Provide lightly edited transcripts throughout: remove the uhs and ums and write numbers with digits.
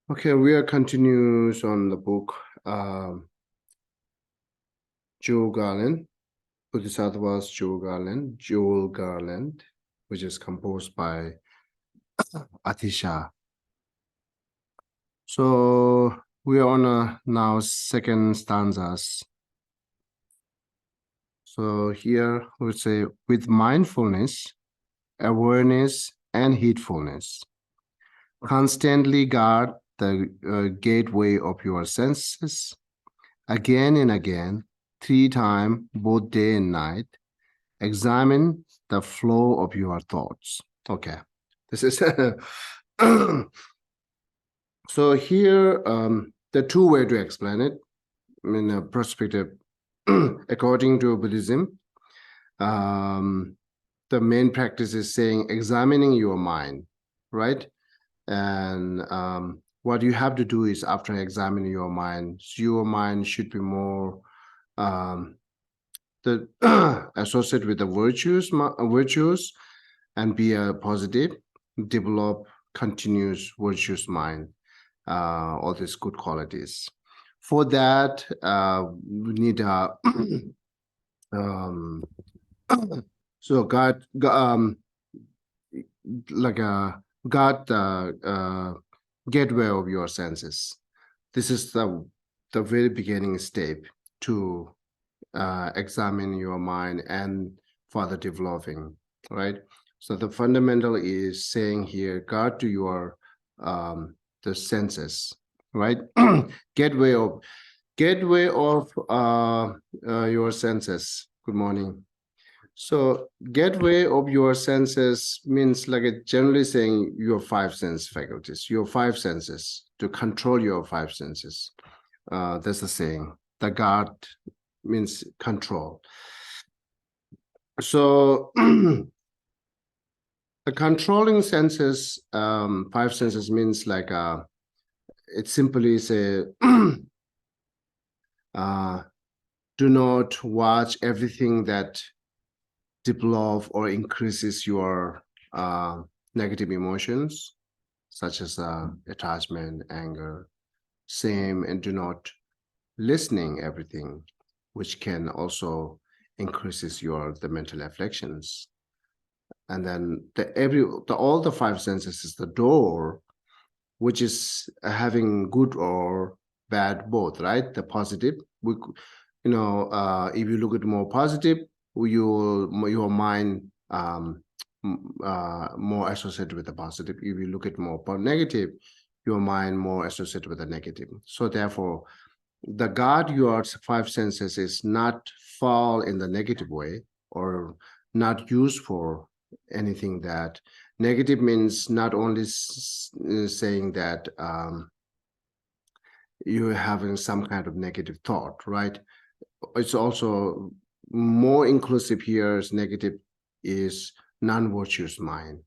Okay, we are continues on the book Joe Garland, Bodhisattva's Joel Garland, which is composed by Atisha. So we are on now second stanzas. So here we say, with mindfulness, awareness, and heedfulness, constantly guard the gateway of your senses again and again, 3 times, both day and night. Examine the flow of your thoughts. Okay, this is so here the two way to explain it in a perspective. According to Buddhism, the main practice is saying examining your mind, right? And what you have to do is, after examining your mind should be more associated with the virtues and be a positive, develop continuous virtuous mind, all these good qualities. For that, we need so God like a God gateway of your senses. This is the very beginning step to examine your mind and further developing, right? So the fundamental is saying here, guard to your the senses, right? gateway of your senses. Good morning. So gateway of your senses means, like, generally saying, your 5 sense faculties, your 5 senses, to control your 5 senses. That's the saying. The guard means control. So the controlling senses, 5 senses, means like it simply say do not watch everything that develop or increases your negative emotions, such as attachment, anger. Same, and do not listening everything which can also increases the mental afflictions. And then all the 5 senses is the door, which is having good or bad both, right? The positive, if you look at more positive, your mind more associated with the positive. If you look at more negative, your mind more associated with the negative. So therefore, the guard your 5 senses is not fall in the negative way, or not used for anything that negative. Means not only saying that you're having some kind of negative thought, right? It's also more inclusive here. Is negative is non-virtuous mind,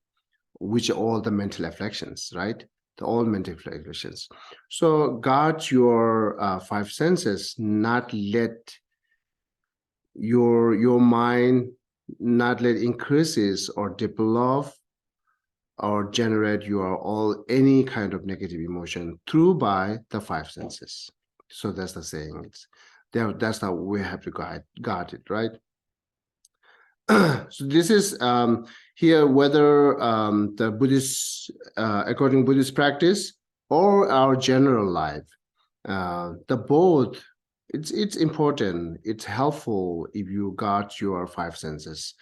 which are all the mental afflictions, right? All mental afflictions. So guard your 5 senses, not let your mind not let increases or develop or generate any kind of negative emotion through by the 5 senses. So that's the saying. That's how we have to guard it, right? So this is here, whether the Buddhist, according Buddhist practice, or our general life, the both, it's important. It's helpful if you got your 5 senses.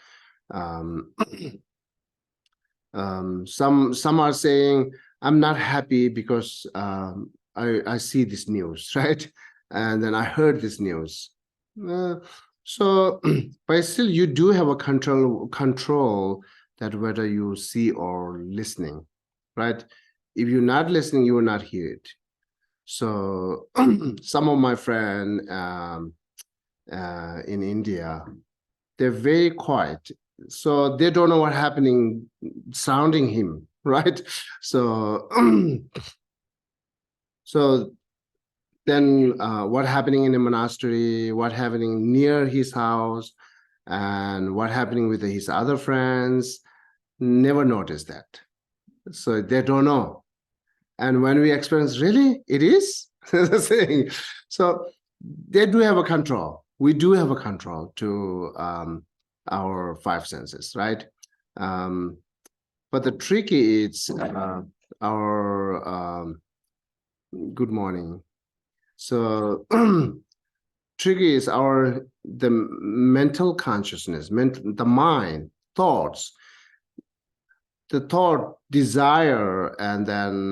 Some are saying, I'm not happy because I see this news, right? And then I heard this news. So, but still, you do have a control that whether you see or listening, right? If you're not listening, you will not hear it. So, some of my friends in India, they're very quiet. So they don't know what's happening surrounding him, right? So, so then what happening in the monastery, what happening near his house, and what happening with his other friends, never noticed that. So they don't know. And when we experience, really, it is the thing. So they do have a control. We do have a control to our five senses, right? But the trick is our good morning. So trick is the mental consciousness, the mind, thoughts, the thought, desire, and then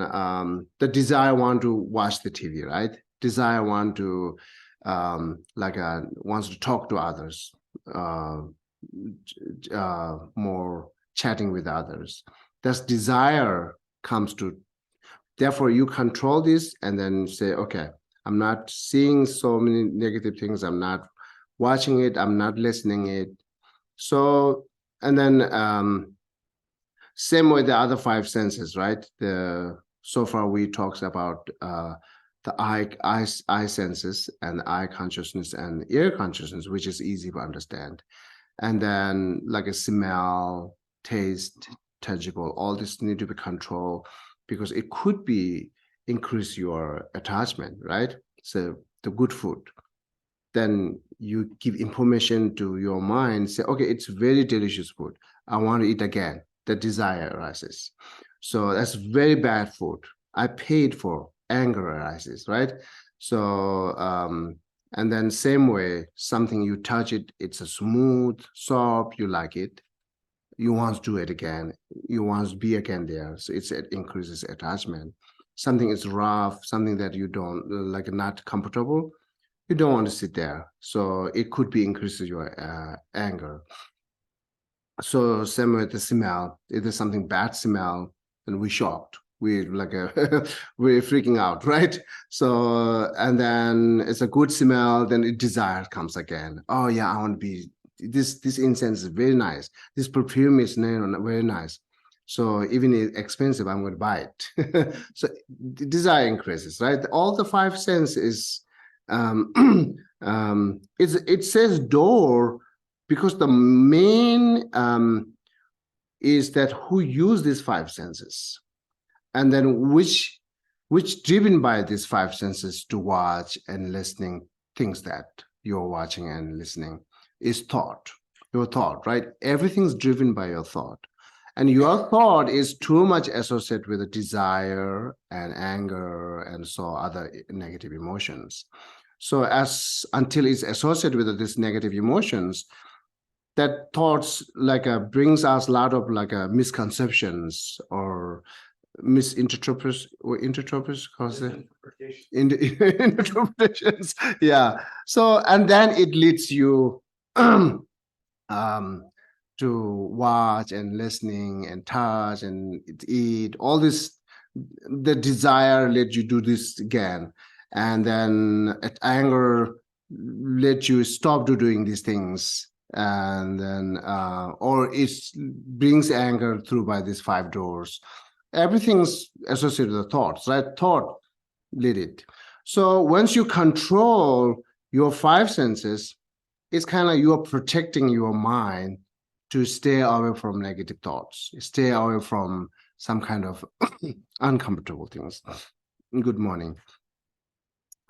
the desire want to watch the TV, right? Desire want to wants to talk to others, more chatting with others. That's desire comes to. Therefore, you control this and then say, okay, I'm not seeing so many negative things. I'm not watching it. I'm not listening it. So, and then same with the other five senses, right? So far we talked about the eye senses and eye consciousness and ear consciousness, which is easy to understand. And then like a smell, taste, tangible, all this need to be controlled because it could be increase your attachment, right? So the good food, then you give information to your mind, say, okay, it's very delicious food. I want to eat again. The desire arises. So that's very bad food. I paid for, anger arises, right? So, and then same way, something you touch it, it's a smooth, soft, you like it. You want to do it again. You want to be again there. So it increases attachment. Something is rough, something that you don't like, not comfortable. You don't want to sit there. So it could be increases your anger. So same with the smell. If there's something bad smell, then we shocked. We we're freaking out, right? So and then it's a good smell, then desire comes again. Oh yeah, I want to be this incense is very nice. This perfume is very nice. So even if it's expensive, I'm going to buy it. So desire increases, right? All the five senses it says door because the main is that who use these five senses, and then which driven by these five senses to watch and listening things that you're watching and listening is thought, your thought, right? Everything's driven by your thought. And your thought is too much associated with the desire and anger and so other negative emotions. So until it's associated with these negative emotions, that thoughts brings us a lot of misconceptions or misinterpretations or interpretations. Yeah. So and then it leads you to watch and listening and touch and eat all this. The desire let you do this again, and then anger let you stop doing these things, and then or it brings anger through by these five doors. Everything's associated with the thoughts, right? Thought lead it. So once you control your five senses, it's kind of you're protecting your mind to stay away from negative thoughts, stay away from some kind of uncomfortable things. Good morning.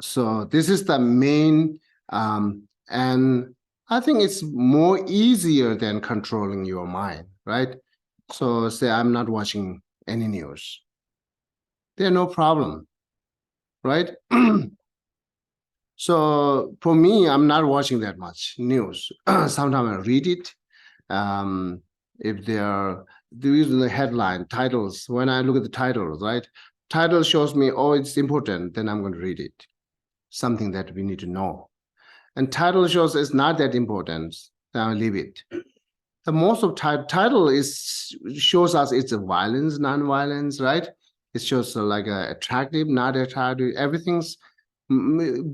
So this is the main, and I think it's more easier than controlling your mind, right? So say I'm not watching any news. There's no problem, right? So for me, I'm not watching that much news. Sometimes I read it. If they're using the headline titles, when I look at the titles, right? Title shows me, oh, it's important, then I'm going to read it. Something that we need to know. And title shows it's not that important, then I'll leave it. The most of title shows us it's a violence, non-violence, right? It shows attractive, not attractive. Everything's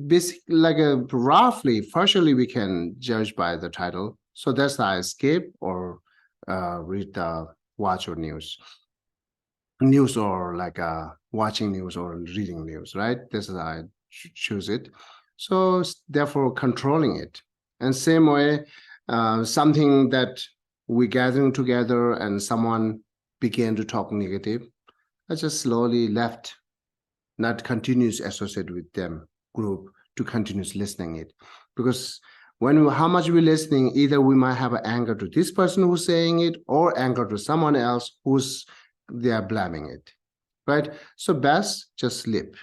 basically roughly, partially we can judge by the title. So that's how I escape or read the watch or news or watching news or reading news, right? This is how I choose it. So therefore controlling it. And same way, something that we gathering together and someone began to talk negative, I just slowly left not continuous associate with them group to continuous listening it. Because how much we're listening, either we might have an anger to this person who's saying it or anger to someone else they are blaming it, right? So best just sleep.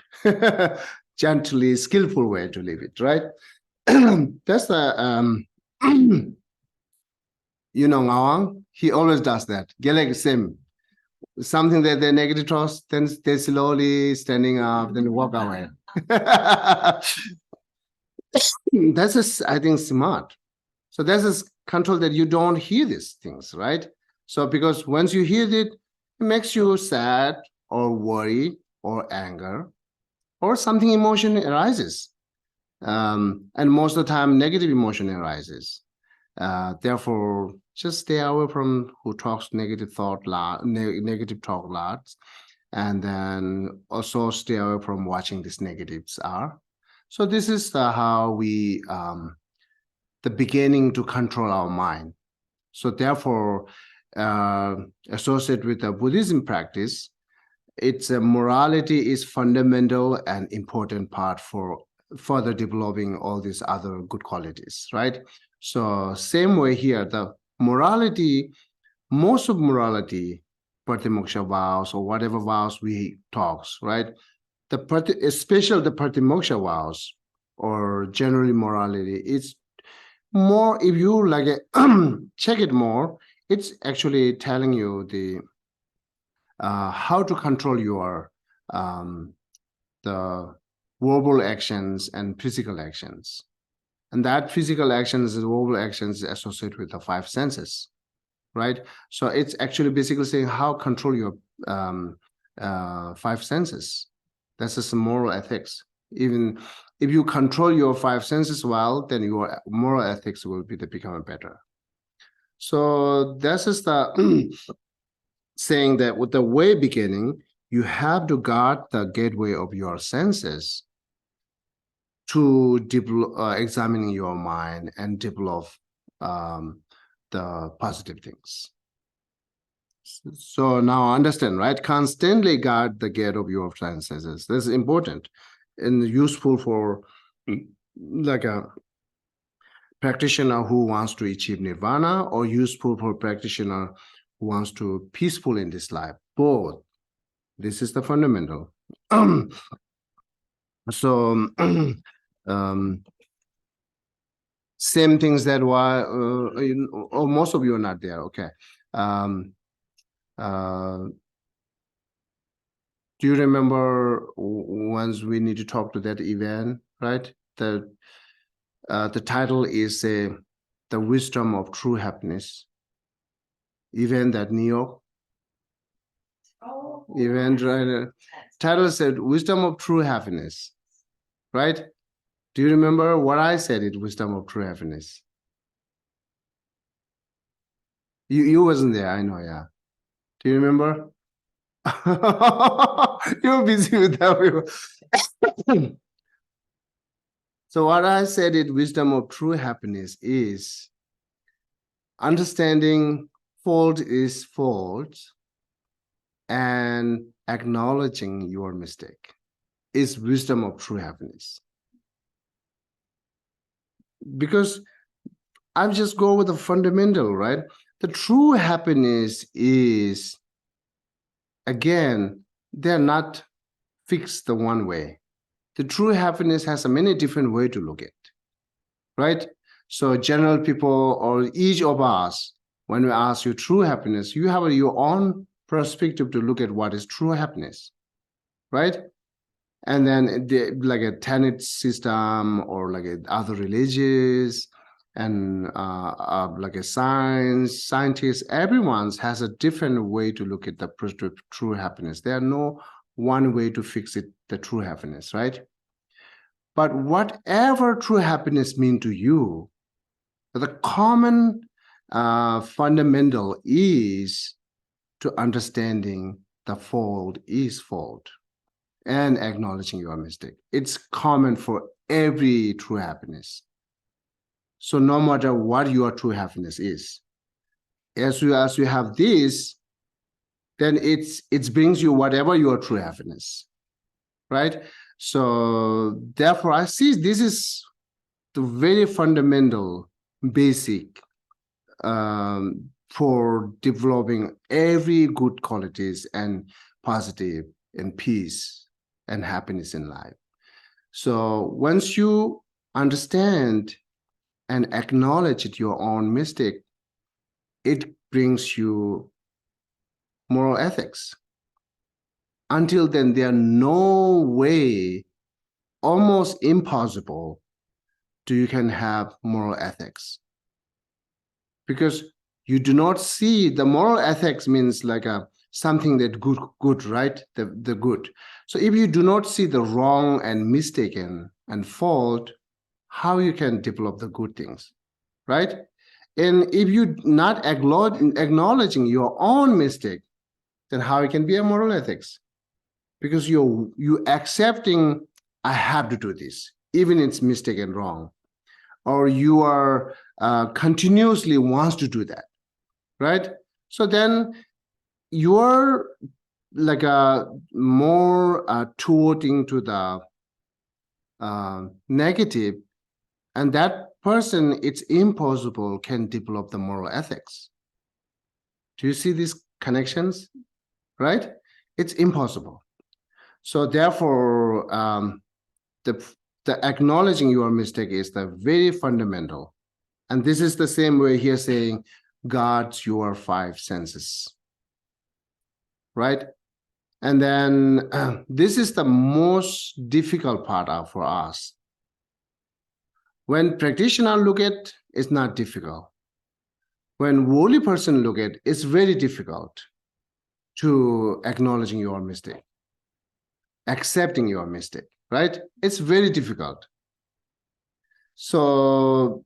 Gently, skillful way to leave it, right? That's the Ngawang, he always does that. Gelek same. Something that they're negative thoughts, then they slowly standing up, then walk away. That's I think smart. So that's a control that you don't hear these things, right? So because once you hear it makes you sad or worry or anger or something emotion arises. And most of the time negative emotion arises. Therefore, just stay away from who talks negative talk lots, and then also stay away from watching these negatives are. So this is how we the beginning to control our mind. So therefore, associated with the Buddhism practice, its morality is fundamental and important part for further developing all these other good qualities, right? So same way here, the morality, most of morality, Pratimoksha vows or whatever vows we talks, right? Especially the Pratimoksha vows or generally morality, it's more, if you like check it more, it's actually telling you the how to control your the verbal actions and physical actions. And that physical actions and verbal actions associated with the five senses, right? So it's actually basically saying how control your five senses. That's just moral ethics. Even if you control your five senses well, then your moral ethics will become better. So this is the saying that with the way beginning, you have to guard the gateway of your senses to examining your mind and develop the positive things. So now understand, right? Constantly guard the gate of your senses. This is important and useful for like a practitioner who wants to achieve nirvana, or useful for a practitioner who wants to peaceful in this life. Both. This is the fundamental. So same things that why most of you are not there. Okay. Do you remember once we need to talk to that event, right? The title is the wisdom of true happiness. Event at New York. Event, right? Title said wisdom of true happiness, right? Do you remember what I said? It wisdom of true happiness. You wasn't there, I know, yeah. Do you remember? You're busy with that. So what I said, wisdom of true happiness is understanding fault is fault and acknowledging your mistake is wisdom of true happiness. Because I'm just go with the fundamental, right? The true happiness is, again, they're not fixed the one way. The true happiness has a many different way to look at, right? So general people or each of us, when we ask you true happiness, you have your own perspective to look at what is true happiness, right? And then like a tenet system or like other religions and like a scientist, everyone has a different way to look at the true happiness. There are no one way to fix it, the true happiness, right? But whatever true happiness means to you, the common fundamental is to understanding the fault is fault and acknowledging your mistake. It's common for every true happiness. So no matter what your true happiness is, as you have this, then it brings you whatever your true happiness. right? So therefore, I see this is the very fundamental, basic for developing every good qualities and positive and peace and happiness in life. So once you understand and acknowledge your own mistake, it brings you moral ethics. Until then, there are no way, almost impossible, you can have moral ethics. Because you do not see the moral ethics means like something that good, right? The good. So if you do not see the wrong and mistaken and fault, how you can develop the good things, right? And if you not acknowledging your own mistake, then how it can be a moral ethics? Because you accepting, I have to do this, even it's mistake and wrong, or you are continuously wants to do that, right? So then you're like a more towards to the negative, and that person, it's impossible can develop the moral ethics. Do you see these connections, right? It's impossible. So therefore, the acknowledging your mistake is the very fundamental. And this is the same way here saying, guard your five senses, right? And then this is the most difficult part for us. When practitioner look at, it's not difficult. When holy person look at, it's very difficult to acknowledging your mistake, accepting your mistake, right? It's very difficult. So,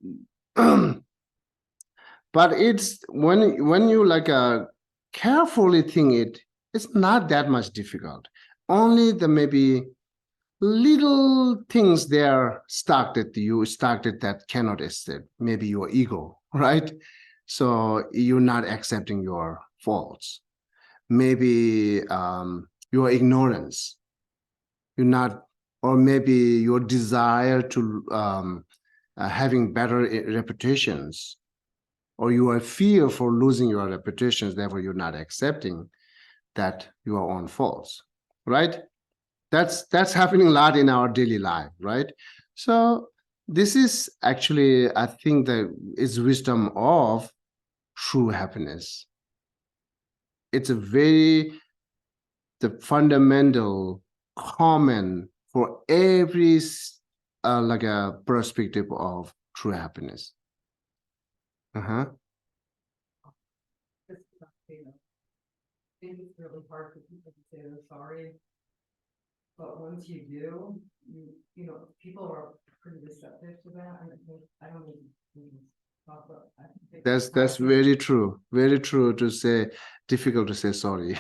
but it's when you like carefully think it, it's not that much difficult. Only the maybe little things there stuck that that cannot escape. Maybe your ego, right? So you're not accepting your faults. Maybe your ignorance. You're not, or maybe your desire to having better reputations, or your fear for losing your reputations, therefore you're not accepting that your own faults, right? That's happening a lot in our daily life, right? So this is actually, I think, that is wisdom of true happiness. It's a very the fundamental common for every like a perspective of true happiness. Uh-huh. I think it's really hard for people to say they're sorry, but once you do, you know, people are pretty receptive to that, and I don't even talk about. That's very true. Very true to say. Difficult to say sorry.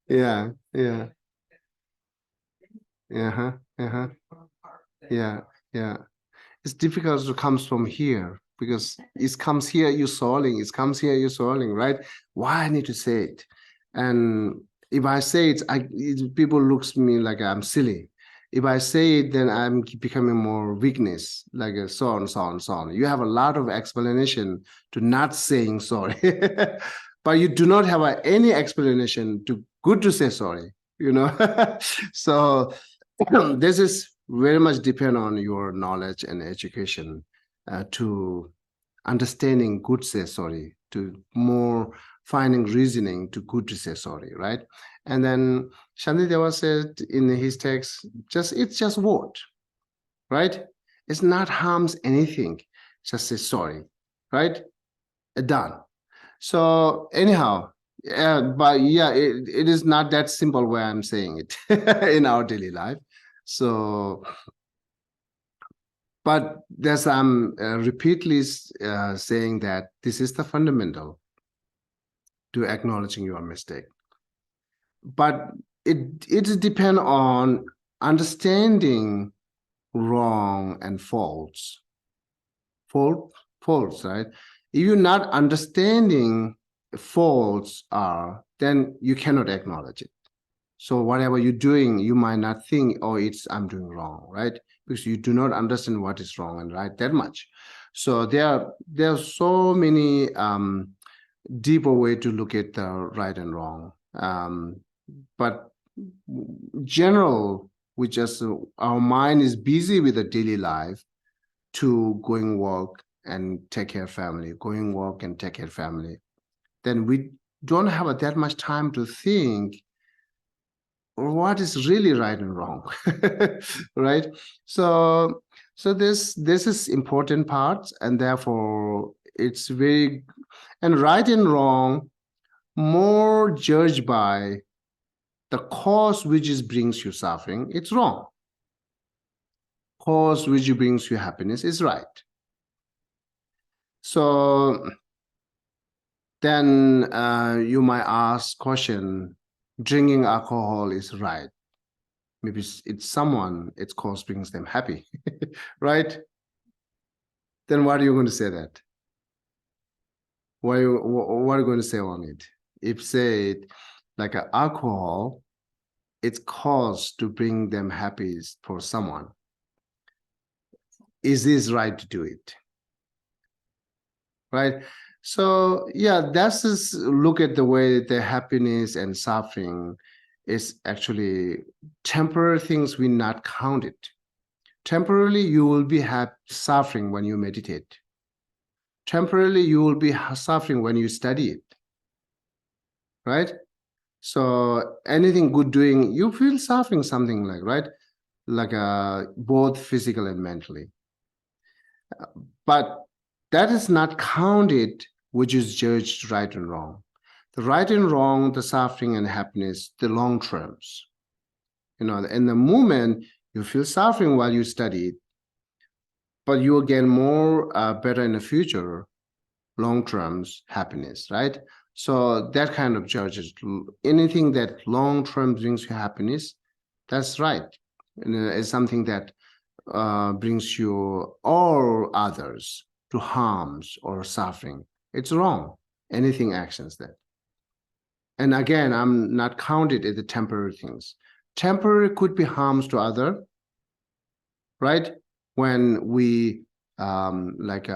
Yeah, yeah. Uh-huh. Uh-huh. Yeah, yeah. It's difficult to comes from here because it comes here, you're solving, it comes here, you're solving, right? Why I need to say it? And if I say it, people looks at me like I'm silly. If I say it, then I'm becoming more weakness, like so on, so on, so on. You have a lot of explanation to not saying sorry, but you do not have any explanation to good to say sorry, you know? So this is very much depend on your knowledge and education to understanding good say sorry, to more finding reasoning to good to say sorry, right? And then Shantideva said in his text, it's just word, right? It's not harms anything, just say sorry, right? Done. So anyhow, but yeah, it is not that simple way I'm saying it in our daily life. So, but there's repeatedly saying that this is the fundamental to acknowledging your mistake. But it depends on understanding wrong and faults. Faults, right? If you're not understanding faults are, then you cannot acknowledge it. So whatever you're doing, you might not think, oh, I'm doing wrong, right? Because you do not understand what is wrong and right that much. So there are so many deeper way to look at the right and wrong. But general, we just our mind is busy with the daily life to going work and take care of family, going work and take care of family. Then we don't have that much time to think what is really right and wrong, right? So this is important part, and therefore it's very, and right and wrong more judged by the cause which is brings you suffering. It's wrong. Cause which brings you happiness is right. So then you might ask question, drinking alcohol is right. Maybe it's someone, its cause brings them happy, right? Then what are you going to say that? What are you going to say on it? If say it like alcohol, it's cause to bring them happy for someone. Is this right to do it? Right? So yeah, that's just look at the way the happiness and suffering is actually temporary things we not count it. Temporarily, you will be suffering when you meditate. Temporarily, you will be suffering when you study it, right? So anything good doing, you feel suffering something like, right? Like both physical and mentally. But that is not counted, which is judged right and wrong. The right and wrong, the suffering and happiness, the long terms. You know, in the moment, you feel suffering while you study it, but you will get more better in the future, long terms happiness, right? So that kind of judges anything that long term brings you happiness. That's right. It's something that brings you or others to harms or suffering. It's wrong. Anything actions that. And again, I'm not counted as the temporary things. Temporary could be harms to other, right? When we like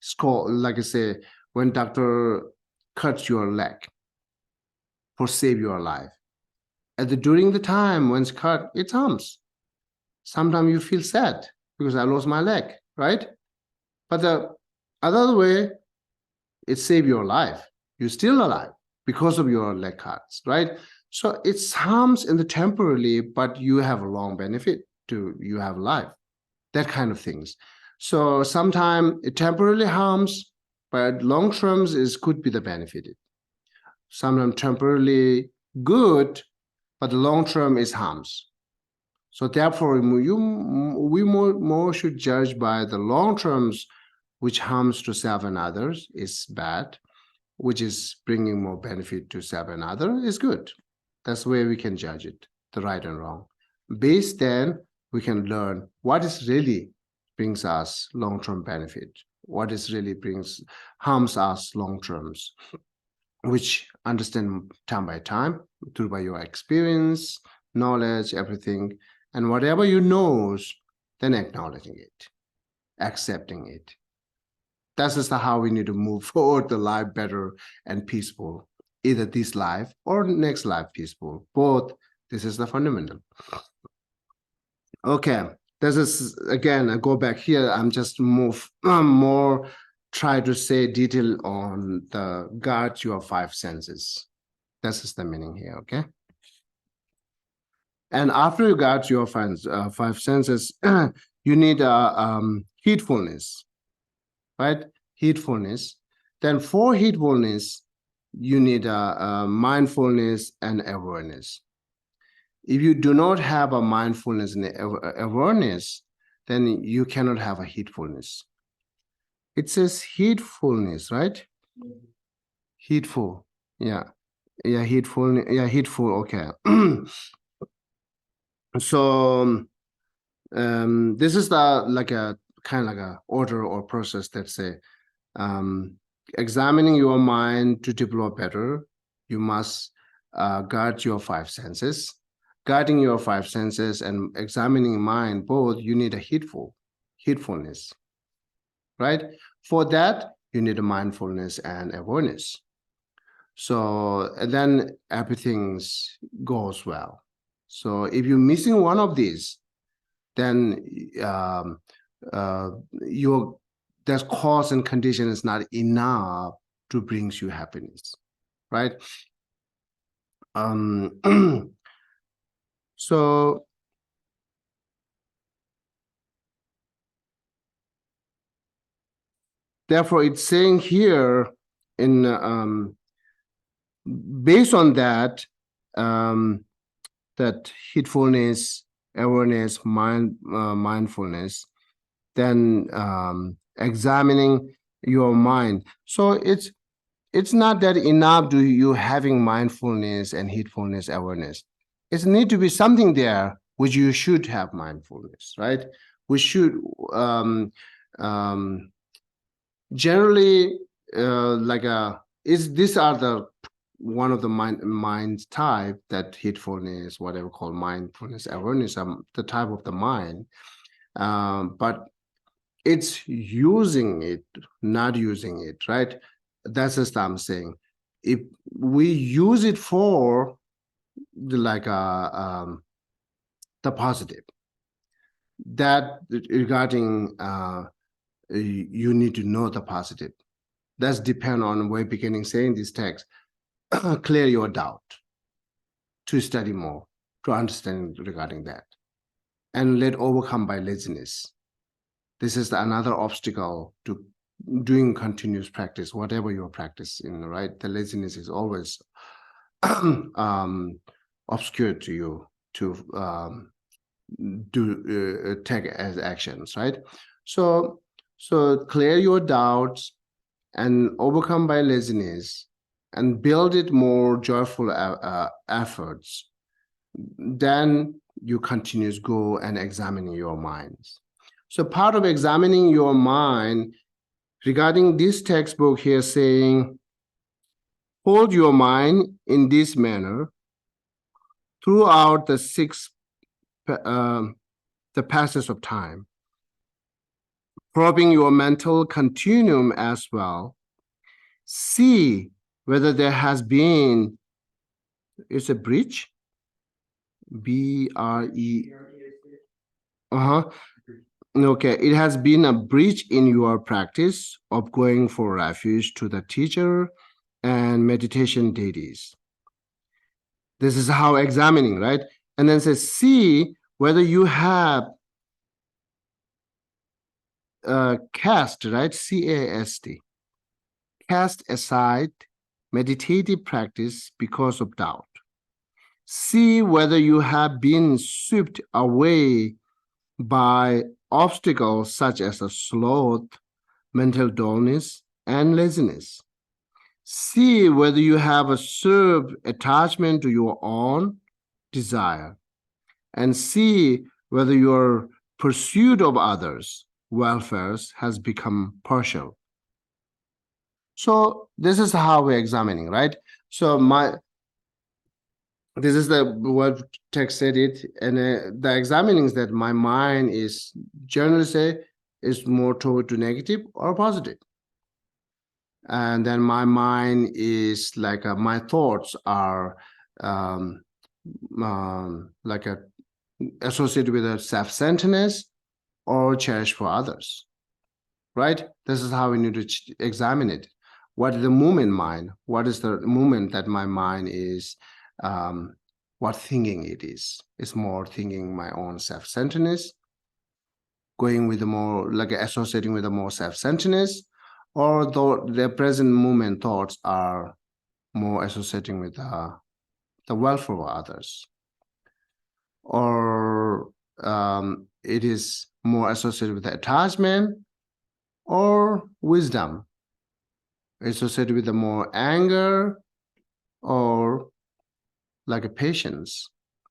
score, like I say, when doctor cuts your leg for save your life. During the time when it's cut, it harms. Sometimes you feel sad because I lost my leg, right? But the other way, it saved your life. You're still alive because of your leg cuts, right? So it's harms in the temporarily, but you have a long benefit to you have life, that kind of things. So sometimes it temporarily harms, but long terms is could be the benefited. Sometimes temporarily good, but the long term is harms. So therefore, we more should judge by the long terms, which harms to self and others is bad, which is bringing more benefit to self and other is good. That's where we can judge it, the right and wrong. Based then, we can learn what is really brings us long-term benefit, what is really harms us long terms, which understand time by time through by your experience, knowledge, everything, and whatever you knows, then acknowledging it, accepting it. That's just how we need to move forward the life better and peaceful, either this life or next life peaceful. Both, this is the fundamental. Okay, this is again, I go back here, I'm just more try to say detail on the guard your five senses. This is the meaning here, okay? And after you got your five senses, you need heedfulness, right? Heedfulness. Then for heedfulness, you need mindfulness and awareness. If you do not have a mindfulness and awareness, then you cannot have a heedfulness. It says heedfulness, right? Mm-hmm. Heedful, yeah. Yeah, heedful, yeah, heedful, okay. So this is the like a kind of like a order or process that say examining your mind to develop better, you must guard your five senses. Guarding your five senses and examining mind both, you need a heedfulness, right? For that, you need a mindfulness and awareness. So and then everything goes well. So if you're missing one of these, then your that cause and condition is not enough to bring you happiness, right? So therefore, it's saying here in based on that, that heedfulness, awareness, mindfulness, then examining your mind. So it's not that enough to you having mindfulness and heedfulness, awareness. It need to be something there which you should have mindfulness, right? We should generally these are the one of the mind type that heedfulness, whatever called mindfulness, awareness, the type of the mind, but it's using it, not using it, right? That's just I'm saying. If we use it for the positive, that regarding you need to know the positive. That's depend on way beginning saying this text. Clear your doubt, to study more, to understand regarding that, and let overcome by laziness. This is another obstacle to doing continuous practice, whatever your practice in, right? The laziness is always obscure to you to take as actions, right? So clear your doubts and overcome by laziness and build it more joyful efforts. Then you continues go and examining your minds. So part of examining your mind regarding this textbook here saying, hold your mind in this manner throughout the the passage of time, probing your mental continuum as well. See whether there has been, it's a breach, B-R-E, okay, it has been a breach in your practice of going for refuge to the teacher and meditation deities. This is how examining, right? And then says, see whether you have cast, right? C-A-S-T, cast aside meditative practice because of doubt. See whether you have been swept away by obstacles such as a sloth, mental dullness, and laziness. See whether you have a served attachment to your own desire, and see whether your pursuit of others' welfares has become partial. So this is how we're examining, right? So this is the what text said it, and the examining is that my mind is generally say is more toward to negative or positive. And then my mind is like my thoughts are like associated with a self-centeredness or cherish for others, right? This is how we need to examine it. What is the movement mind? What is the movement that my mind is, what thinking it is? It's more thinking my own self-centeredness, going with the more, like associating with the more self-centeredness, or though the present moment thoughts are more associating with the welfare of others, or it is more associated with the attachment or wisdom, associated with the more anger or like a patience,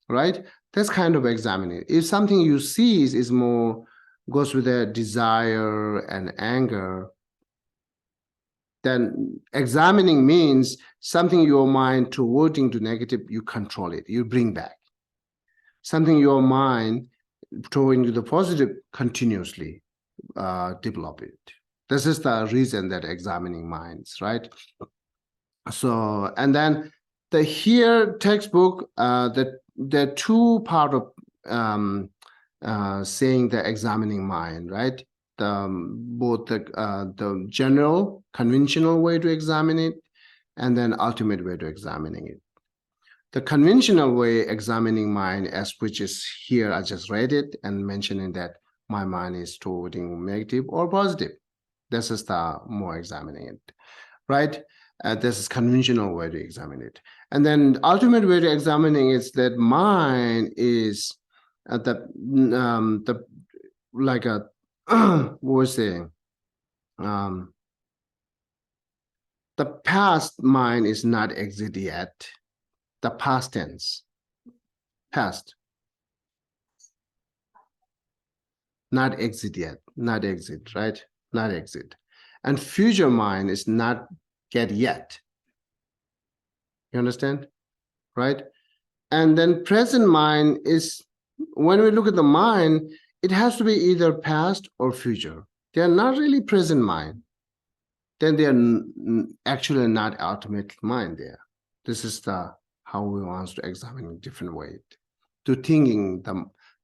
right? That's kind of examining. If something you see is more goes with the desire and anger, then examining means something your mind towards to negative, you control it, you bring back. Something your mind toward the positive, continuously develop it. This is the reason that examining minds, right? So, and then the here textbook, the two part of saying the examining mind, right? Both the general conventional way to examine it, and then ultimate way to examining it. The conventional way examining mind, as which is here, I just read it and mentioning that my mind is towarding negative or positive. This is the more examining it, right? This is conventional way to examine it. And then the ultimate way to examining is that mind is the like a what was saying, the past mind is not exit yet. The past tense, past, not exit yet, not exit, right? Not exit. And future mind is not get yet. You understand? Right? And then present mind is, when we look at the mind, it has to be either past or future. They are not really present mind. Then they are actually not ultimate mind there. This is the how we want to examine in different way to thinking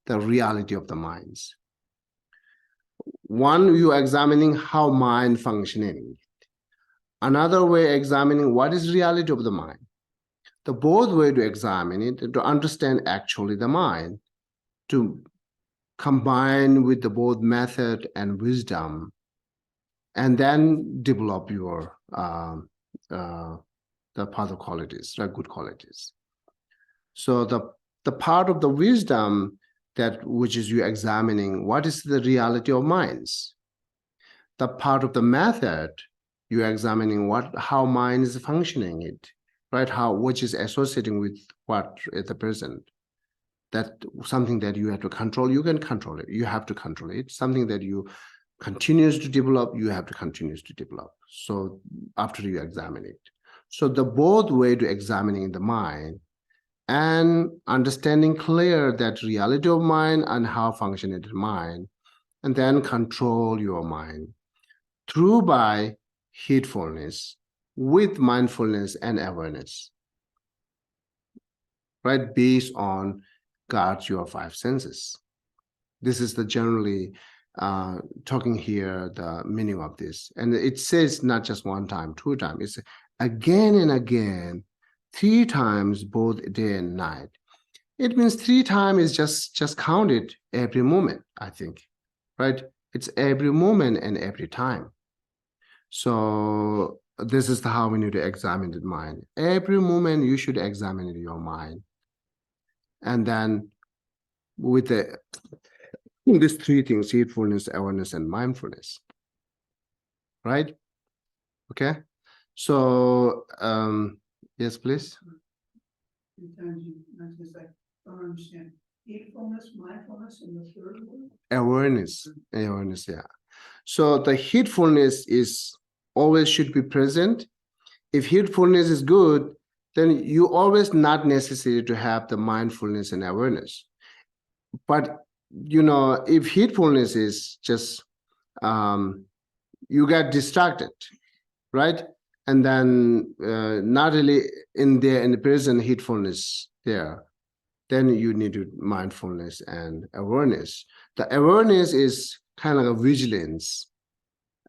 the reality of the minds. One, you are examining how mind functioning. Another way examining what is reality of the mind. The both way to examine it, to understand actually the mind, to combine with the both method and wisdom, and then develop your the positive qualities, right, good qualities. So the part of the wisdom that which is you examining what is the reality of minds. The part of the method you are examining how mind is functioning it, right? How which is associating with what at the present. That something that you have to control, you can control it. You have to control it. Something that you continues to develop, you have to continues to develop. So after you examine it. So the both way to examining the mind and understanding clear that reality of mind and how functioning the mind, and then control your mind through by heedfulness with mindfulness and awareness, right? Based on guard your five senses. This is the generally talking here, the meaning of this. And it says not just one time, two times, it's again and again, 3 times, both day and night. It means 3 times is just counted every moment, I think, right? It's every moment and every time. So this is how we need to examine the mind. Every moment you should examine your mind. And then with these 3 things, heedfulness, awareness, and mindfulness, right? Okay. So yes, please. Sometimes you mentioned I don't understand. Heedfulness, mindfulness, and the third one? Awareness, yeah. So the heedfulness is always should be present. If heedfulness is good, then you always not necessary to have the mindfulness and awareness. But you know, if heedfulness is just you get distracted, right? And then not really in the present heedfulness there, then you need to mindfulness and awareness. The awareness is kind of a vigilance,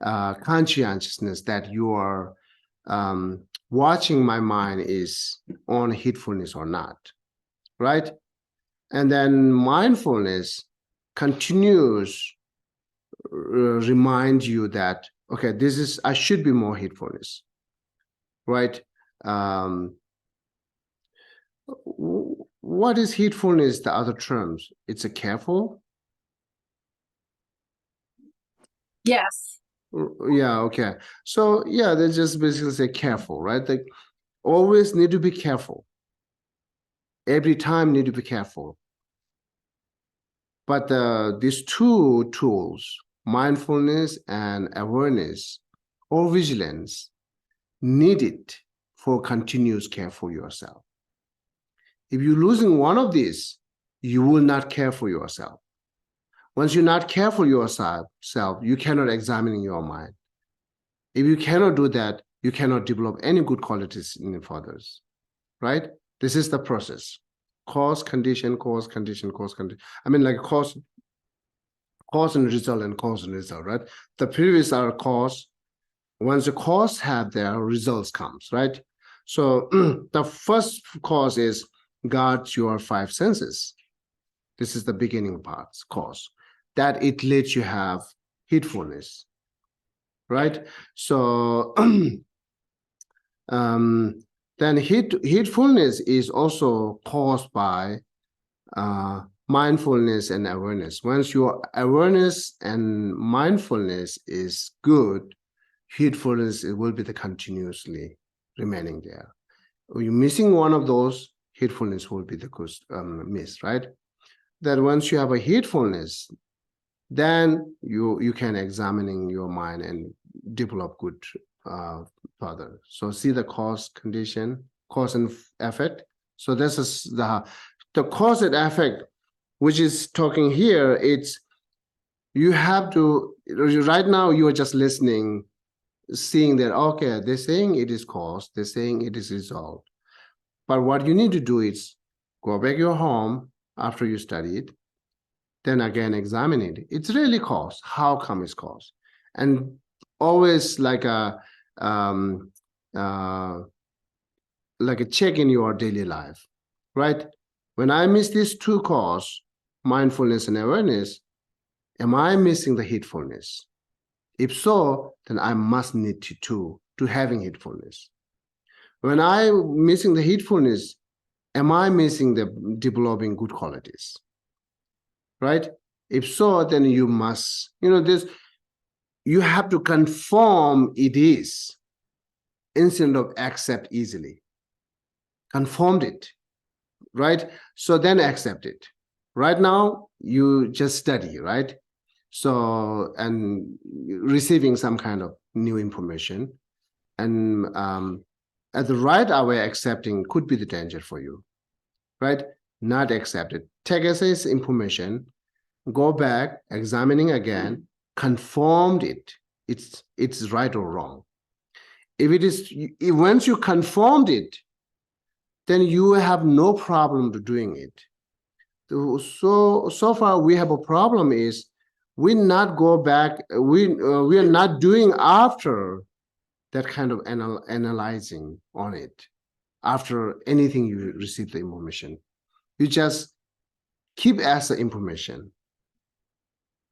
conscientiousness that you are watching my mind is on heedfulness or not, right? And then mindfulness continues remind you that, okay, this is, I should be more heedfulness, right? What is heedfulness, the other terms? It's a careful? Yes. Yeah, okay. So yeah, they just basically say careful, right? Like always need to be careful. Every time need to be careful. But these 2 tools, mindfulness and awareness or vigilance, needed for continuous care for yourself. If you're losing one of these, you will not care for yourself. Once you not care for yourself, you cannot examine your mind. If you cannot do that, you cannot develop any good qualities in others, right? This is the process. Cause, condition, cause, condition, cause, condition. I mean, like cause and result and cause and result, right? The previous are cause. Once the cause have their results comes, right? So the first cause is guard your five senses. This is the beginning part, cause. That it lets you have heedfulness, right? So then heedfulness is also caused by mindfulness and awareness. Once your awareness and mindfulness is good, heedfulness, it will be the continuously remaining there. If you're missing one of those, heedfulness will be the miss, right? That once you have a heedfulness, then you can examining your mind and develop good further. So see the cause, condition, cause and effect. So this is the cause and effect, which is talking here. It's you have to, right now you are just listening, seeing that, okay, they're saying it is cause, they're saying it is result. But what you need to do is go back your home after you study it, then again examine it. It's really cause. How come it's cause? And always like a check in your daily life, right? When I miss these two cause, mindfulness and awareness, am I missing the heedfulness? If so, then I must need to having heedfulness. When I'm missing the heedfulness, am I missing the developing good qualities? Right? If so, then you must, you have to conform it is instead of accept easily. Conformed it, right? So then accept it. Right now, you just study, right? So, and receiving some kind of new information, and at the right way accepting could be the danger for you, right? Not accept it. Take as is information, go back, examining again, conformed it. It's right or wrong. If it is, once you conformed it, then you have no problem to doing it. So far we have a problem is we not go back, we are not doing after that kind of analyzing on it. After anything you receive the information, you just keep as the information,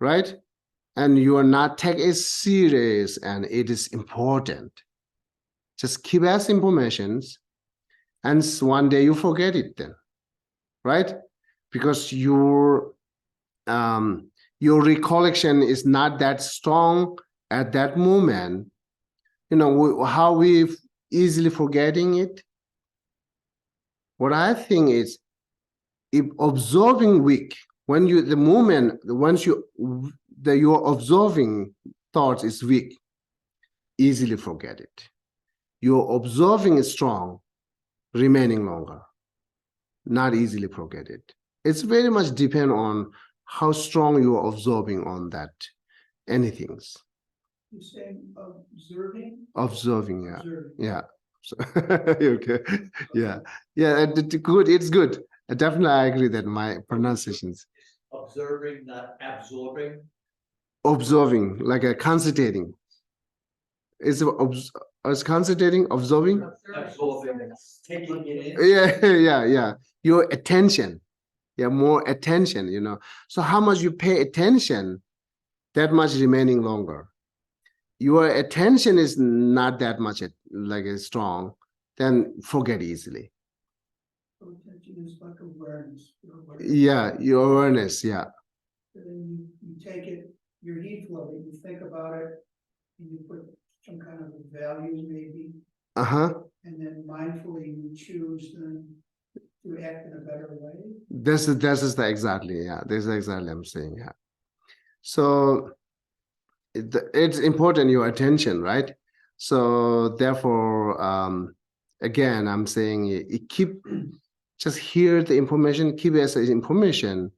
right? And you are not take it serious and it is important. Just keep as informations, and one day you forget it then, right? Because your recollection is not that strong at that moment. How we easily forgetting it. What I think is, if observing weak, when you your observing thoughts is weak, easily forget it. Your observing is strong, remaining longer, not easily forget it. It's very much depend on how strong you are observing on that anything. You're saying observing? Observing, yeah. Observing. Yeah. So, okay. Yeah. Yeah. Good. It's good. Definitely, I agree that my pronunciations. Observing, not absorbing. Observing, like a concentrating. It's concentrating, observing. Absorbing, taking it in. Yeah. Your attention. Yeah, more attention, So how much you pay attention, that much remaining longer. Your attention is not that much strong, then forget easily. So attention is like awareness. Yeah, your awareness, yeah. So then you take it, you're heedful, you think about it, and you put some kind of values maybe, and then mindfully you choose then to act in a better way. This is the exactly, yeah. This is exactly I'm saying, yeah. So it's important, your attention, right? So therefore, again, I'm saying just hear the information, keep it as information.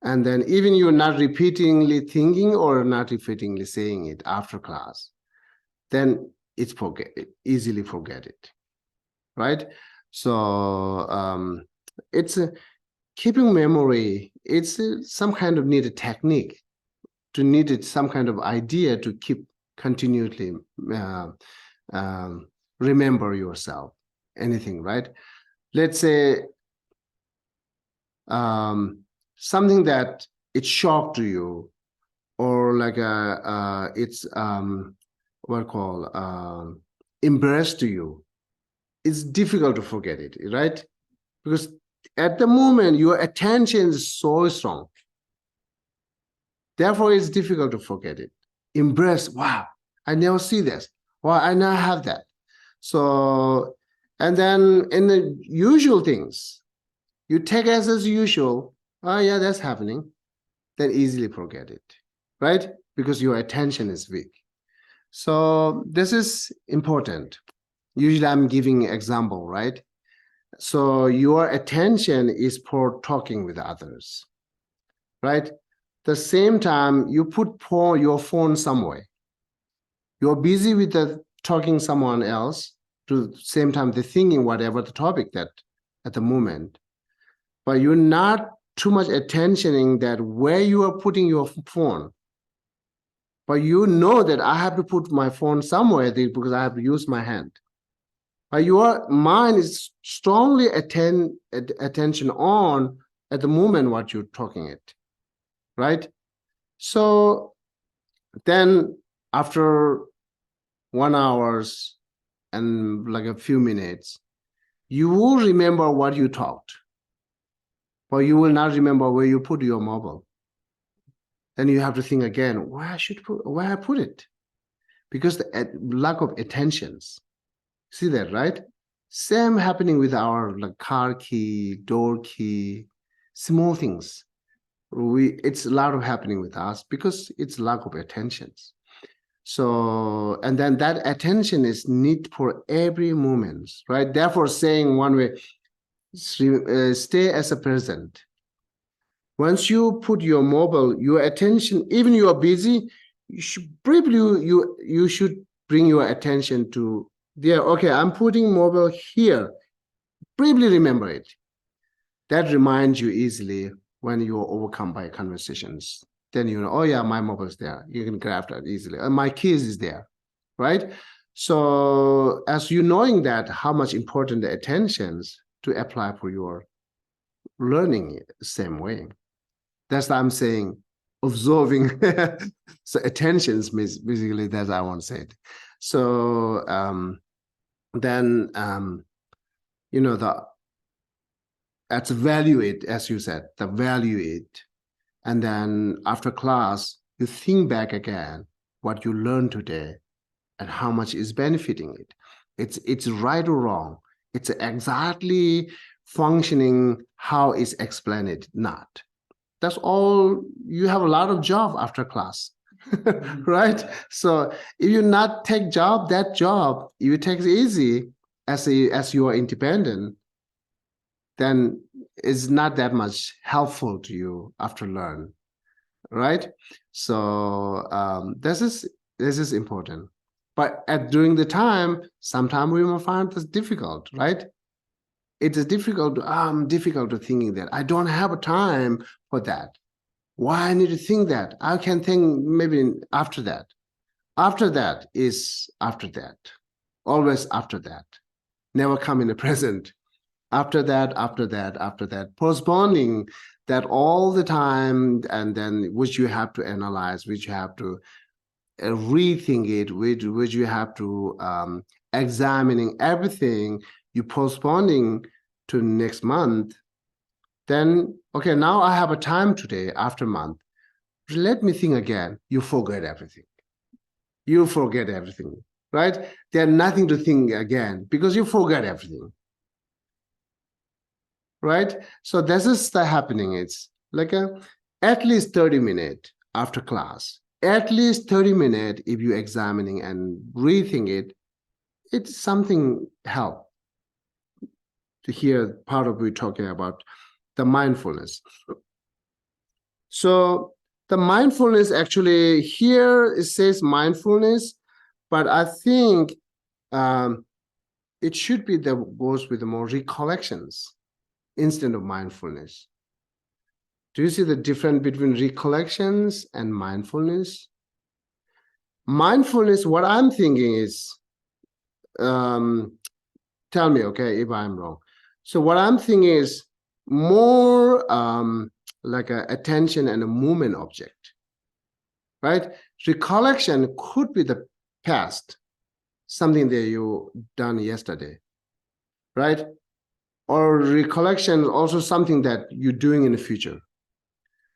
And then even you're not repeatedly thinking or not repeatedly saying it after class, then it's easily forget it, right? So it's keeping memory. It's some kind of needed technique to need some kind of idea to keep continually remember yourself, anything, right? Let's say something that it shocked to you, or like it's what call embarrassed to you. It's difficult to forget it, right? Because at the moment your attention is so strong. Therefore, it's difficult to forget it. Embrace, wow, I never see this. Wow, I now have that. So, and then in the usual things, you take as usual. Oh, yeah, that's happening. Then easily forget it, right? Because your attention is weak. So this is important. Usually I'm giving an example, right? So your attention is for talking with others, right? The same time you put your phone somewhere. You're busy with the talking someone else, to the same time they're thinking whatever the topic that at the moment, but you're not too much attentioning that where you are putting your phone. But you know that I have to put my phone somewhere because I have to use my hand. But your mind is strongly attention on at the moment what you're talking it, right? So then after 1 hour and like a few minutes, you will remember what you talked, but you will not remember where you put your mobile. Then you have to think again, where I put it, because the lack of attentions. See that, right? Same happening with our like car key, door key, small things. It's a lot of happening with us because it's lack of attentions. So, and then that attention is need for every moment, right? Therefore, saying one way, stay as a present. Once you put your mobile, your attention, even you are busy, you should briefly you should bring your attention to there. Okay, I'm putting mobile here. Briefly remember it. That reminds you easily when you are overcome by conversations. Then you know, oh yeah, my mobile is there. You can grab that easily. And my keys is there, right? So as you knowing that, how much important the attentions to apply for your learning same way. That's what I'm saying, observing. So attentions means basically that's I want to say it. So then you know that's value it, as you said, the value it. And then after class, you think back again what you learned today and how much is benefiting it. It's right or wrong. It's exactly functioning how it's explained, not. That's all. You have a lot of job after class, right? So if you not take that job, if you take it easy as you are independent, then it's not that much helpful to you after learn, right? So this is important. But during the time, sometimes we will find this difficult, right? It is difficult to thinking that I don't have a time for that. Why I need to think that? I can think maybe after that. After that is after that. Always after that. Never come in the present. After that, after that, after that. Postponing that all the time, and then which you have to analyze, which you have to rethink it, which you have to examining everything, you postponing to next month. Then, okay, now I have a time today after month. Let me think again. You forget everything. You forget everything, right? There's nothing to think again because you forget everything, right? So this is the happening. It's like at least 30 minutes after class. at least 30 minutes, if you're examining and breathing it, it's something help to hear part of we talking about the mindfulness. So the mindfulness actually here it says mindfulness, but I think it should be that goes with the more recollections instead of mindfulness. Do you see the difference between recollections and mindfulness? Mindfulness, what I'm thinking is, tell me, okay, if I'm wrong. So what I'm thinking is more like a attention and a movement object, right? Recollection could be the past, something that you done yesterday, right? Or recollection also something that you're doing in the future.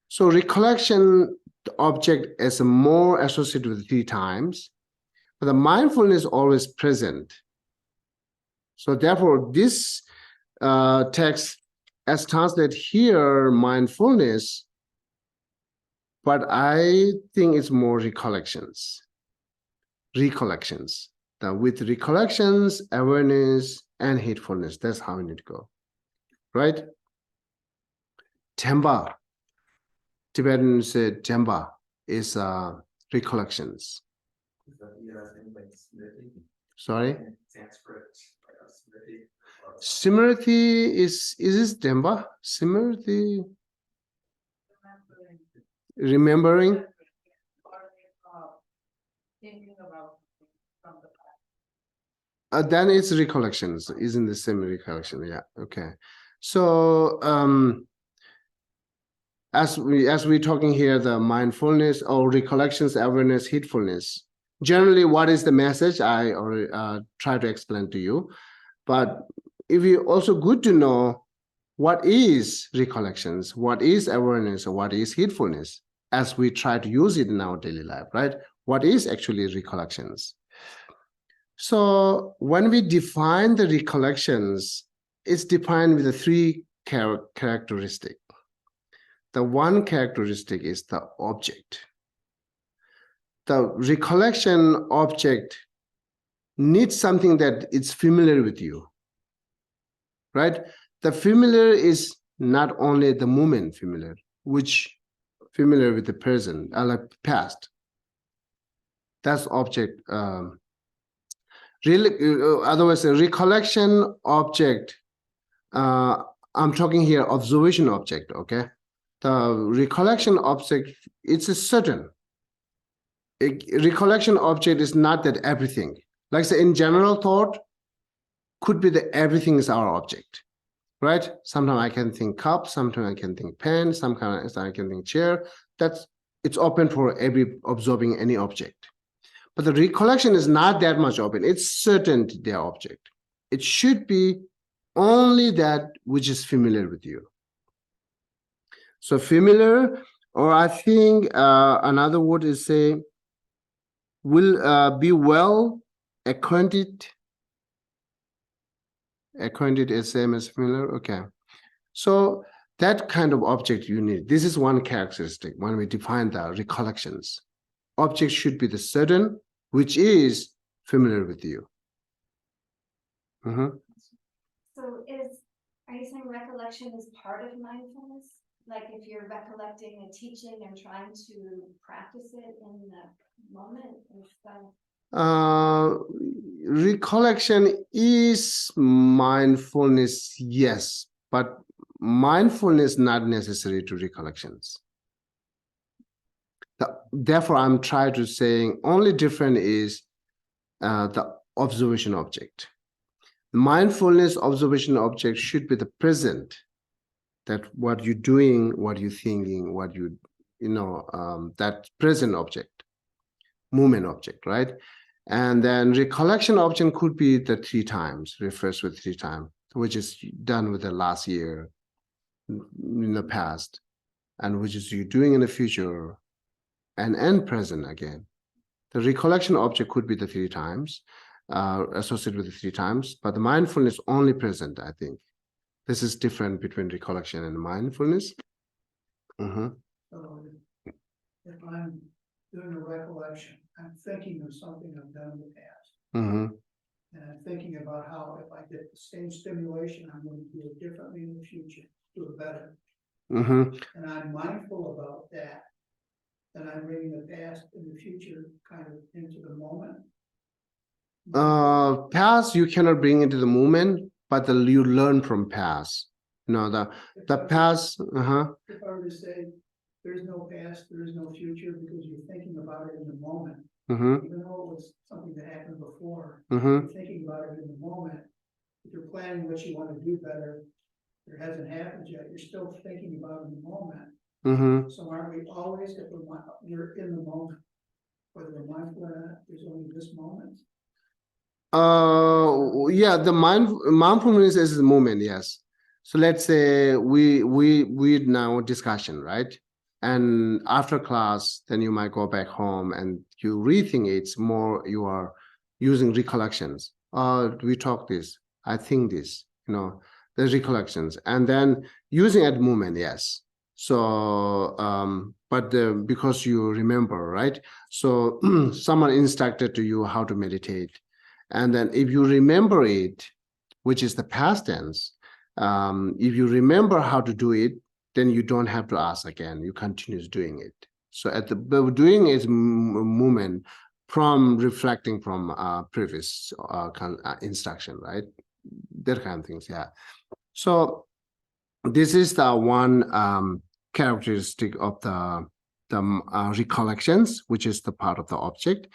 So recollection object is more associated with 3 times, but the mindfulness is always present. So therefore, this text as translated here, mindfulness, but I think it's more recollections. Recollections. That with recollections, awareness, and heedfulness, that's how we need to go. Right? Temba. Tibetan said Temba is recollections. Sorry? Simriti is this Temba? Simriti? Remembering? Thinking about from the past. Then it's recollections, isn't the same recollection? Yeah, okay. So as we're talking here, the mindfulness or recollections, awareness, heedfulness. Generally, what is the message? I already try to explain to you. But if you also good to know what is recollections, what is awareness, or what is heedfulness, as we try to use it in our daily life, right? What is actually recollections? So when we define the recollections, it's defined with the 3 characteristics. The one characteristic is the object. The recollection object needs something that is familiar with you, right? The familiar is not only the moment familiar, which familiar with the present, like past. That's object. Otherwise, a recollection object. I'm talking here observation object. Okay, the recollection object. It's a certain. Recollection object is not that everything. Like say in general thought, could be that everything is our object, right? Sometimes I can think cup, sometimes I can think pen, sometimes I can think chair. It's open for every observing any object. But the recollection is not that much open. It's certain to their object. It should be only that which is familiar with you. So familiar, or I think another word is say, will be well acquainted. Acquainted is same as familiar. Okay. So that kind of object you need. This is one characteristic when we define the recollections. Object should be the certain, which is familiar with you. Mm-hmm. So are you saying recollection is part of mindfulness? Like if you're recollecting a teaching and trying to practice it in the moment instead? Recollection is mindfulness, yes, but mindfulness not necessary to recollections. Therefore, I'm trying to say only different is the observation object. Mindfulness observation object should be the present, that what you're doing, what you're thinking, what that present object, movement object, right? And then recollection object could be the 3 times, refers with 3 times, which is done with the last year, in the past, and which is you doing in the future, and present again. The recollection object could be the 3 times, associated with the 3 times, but the mindfulness only present, I think. This is different between recollection and mindfulness. Mm-hmm. So doing a recollection, I'm thinking of something I've done in the past. Mm-hmm. And I'm thinking about how if I get the same stimulation, I'm going to do it differently in the future, do it better. Mm-hmm. And I'm mindful about that. Then I'm bringing the past and the future kind of into the moment. Past you cannot bring into the moment, but you learn from past. The past. If I were to say, there's no past, there is no future, because you're thinking about it in the moment, Mm-hmm. even though it was something that happened before, Mm-hmm. you're thinking about it in the moment. If you're planning what you want to do better, it hasn't happened yet, you're still thinking about it in the moment. Mm-hmm. So aren't we always, if we're in the moment, whether we're mindful or not, there's only this moment? Yeah, the mindfulness is the moment, yes. So let's say we now discussion, right? And after class, then you might go back home and you rethink it's more, you are using recollections. We talk this, I think this, the recollections, and then using at moment, yes. So but because you remember, right? So someone instructed to you how to meditate. And then if you remember it, which is the past tense, if you remember how to do it, then you don't have to ask again. You continue doing it. So at the doing is movement from reflecting from previous instruction, right? That kind of things, yeah. So this is the one characteristic of the recollections, which is the part of the object.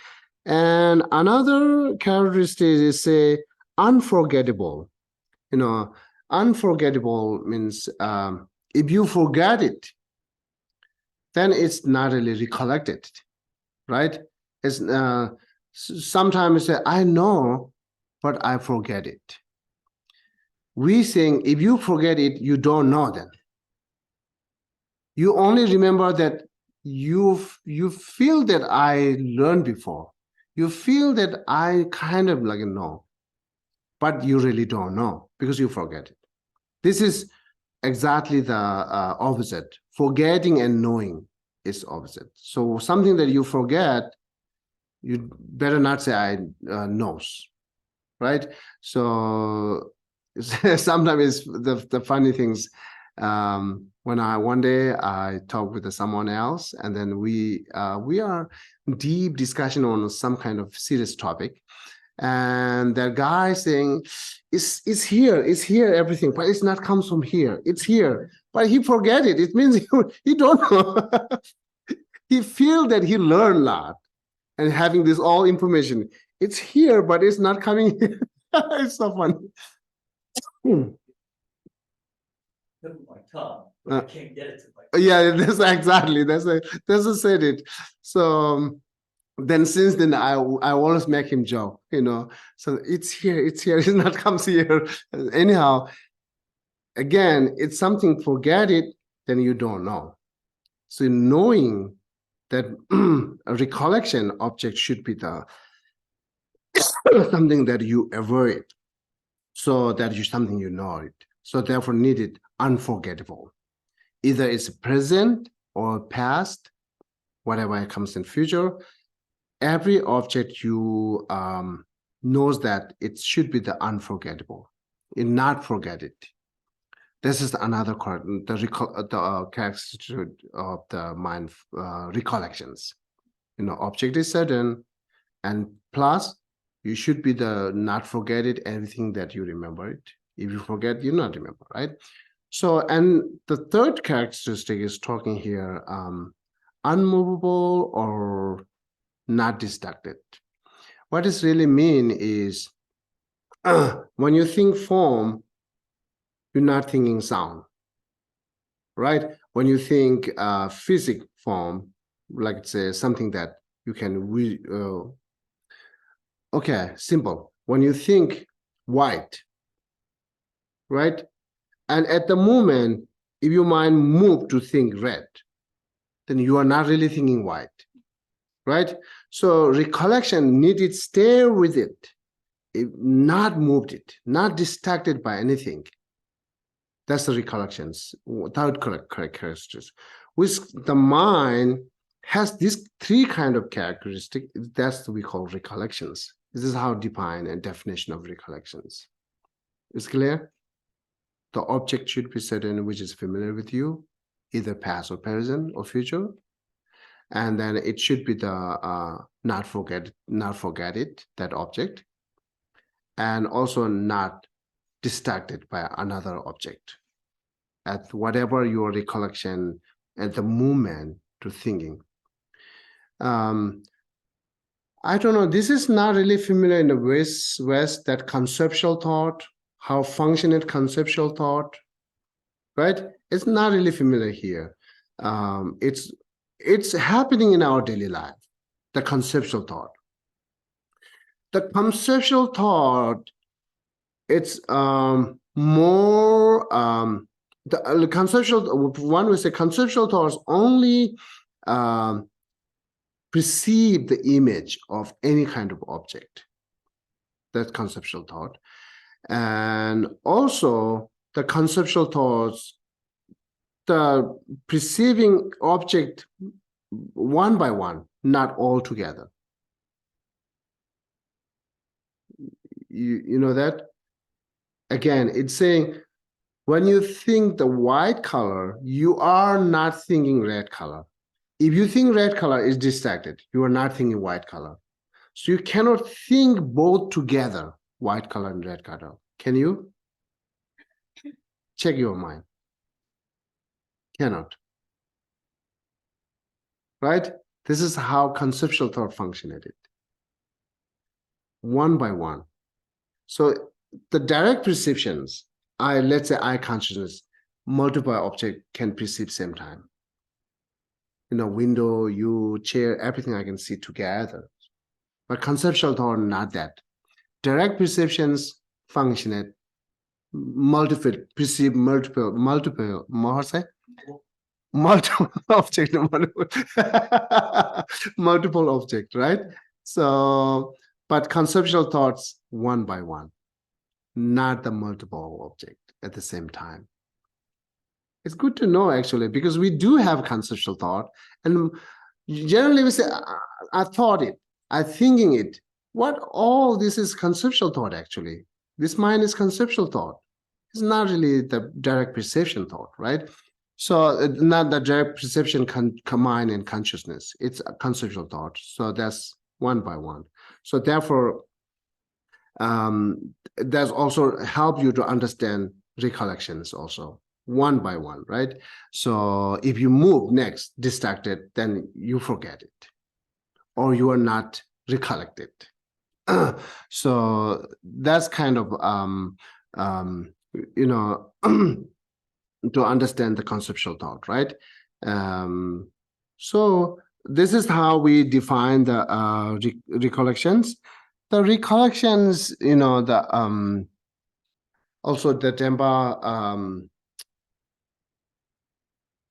And another characteristic is unforgettable. Unforgettable means if you forget it, then it's not really recollected, right? It's sometimes say, I know, but I forget it. We saying if you forget it, you don't know then. You only remember that you feel that I learned before. You feel that I kind of like know, but you really don't know because you forget it. This is exactly the opposite. Forgetting and knowing is opposite. So something that you forget, you better not say I knows, right? So sometimes the funny things, when one day I talked with someone else, and then we are deep discussion on some kind of serious topic, and the guy saying, it's here, everything, but it's not comes from here. It's here, but he forget it. It means he don't know. He feel that he learned a lot, and having this all information, it's here, but it's not coming here. It's so funny. Look at my tongue, but I can't get it to my. Yeah, that's exactly. That's said it. So then since then I always make him joke, So it's here, it's not comes here. Anyhow, again, it's something, forget it, then you don't know. So knowing that a recollection object should be the something that you avoid, so that you something you know it. So therefore needed unforgettable. Either it's present or past, whatever comes in future. Every object you knows that it should be the unforgettable, and not forget it. This is another characteristic of the mind recollections. Object is certain, and plus you should be the not forget it, everything that you remember it. If you forget, you not remember, right? So, and the third characteristic is talking here, unmovable or not distracted. What this really mean is when you think form, you're not thinking sound, right? When you think physic form, like say something that you can okay, simple. When you think white, right? And at the moment, if your mind move to think red, then you are not really thinking white, right? So recollection needed stay with it, not moved it, not distracted by anything. That's the recollections without characteristics. With the mind, has these three kind of characteristics. That's what we call recollections. This is how define and definition of recollections. Is clear? The object should be certain which is familiar with you, either past or present or future. And then it should be the not forget it, that object, and also not distracted by another object. At whatever your recollection at the moment to thinking. I don't know, this is not really familiar in the West, that conceptual thought, how functioning conceptual thought, right? It's not really familiar here. It's happening in our daily life, the conceptual thought. The conceptual thought, it's more, the conceptual, one would say conceptual thoughts only perceive the image of any kind of object. That's conceptual thought. And also the conceptual thoughts, the perceiving object one by one, not all together. You know that? Again, it's saying when you think the white color, you are not thinking red color. If you think red color is distracted, you are not thinking white color. So you cannot think both together, white color and red color. Can you? Check your mind. Cannot. Right? This is how conceptual thought functioned. One by one. So the direct perceptions, let's say eye consciousness, multiple objects can perceive same time. You know, window, you, chair, everything I can see together. But conceptual thought, not that. Direct perceptions function at perceive multiple object, multiple object, right? So, but conceptual thoughts one by one, not the multiple object at the same time. It's good to know actually, because we do have conceptual thought, and generally we say, I thought it, I thinking it. What all this is conceptual thought actually. This mind is conceptual thought. It's not really the direct perception thought, right? So not the direct perception mind and consciousness. It's a conceptual thought. So that's one by one. So therefore, that's also help you to understand recollections also one by one, right? So if you move next distracted, then you forget it, or you are not recollected. So that's kind of you know, to understand the conceptual thought, right? So this is how we define the recollections. The recollections, you know, the also the Tempa,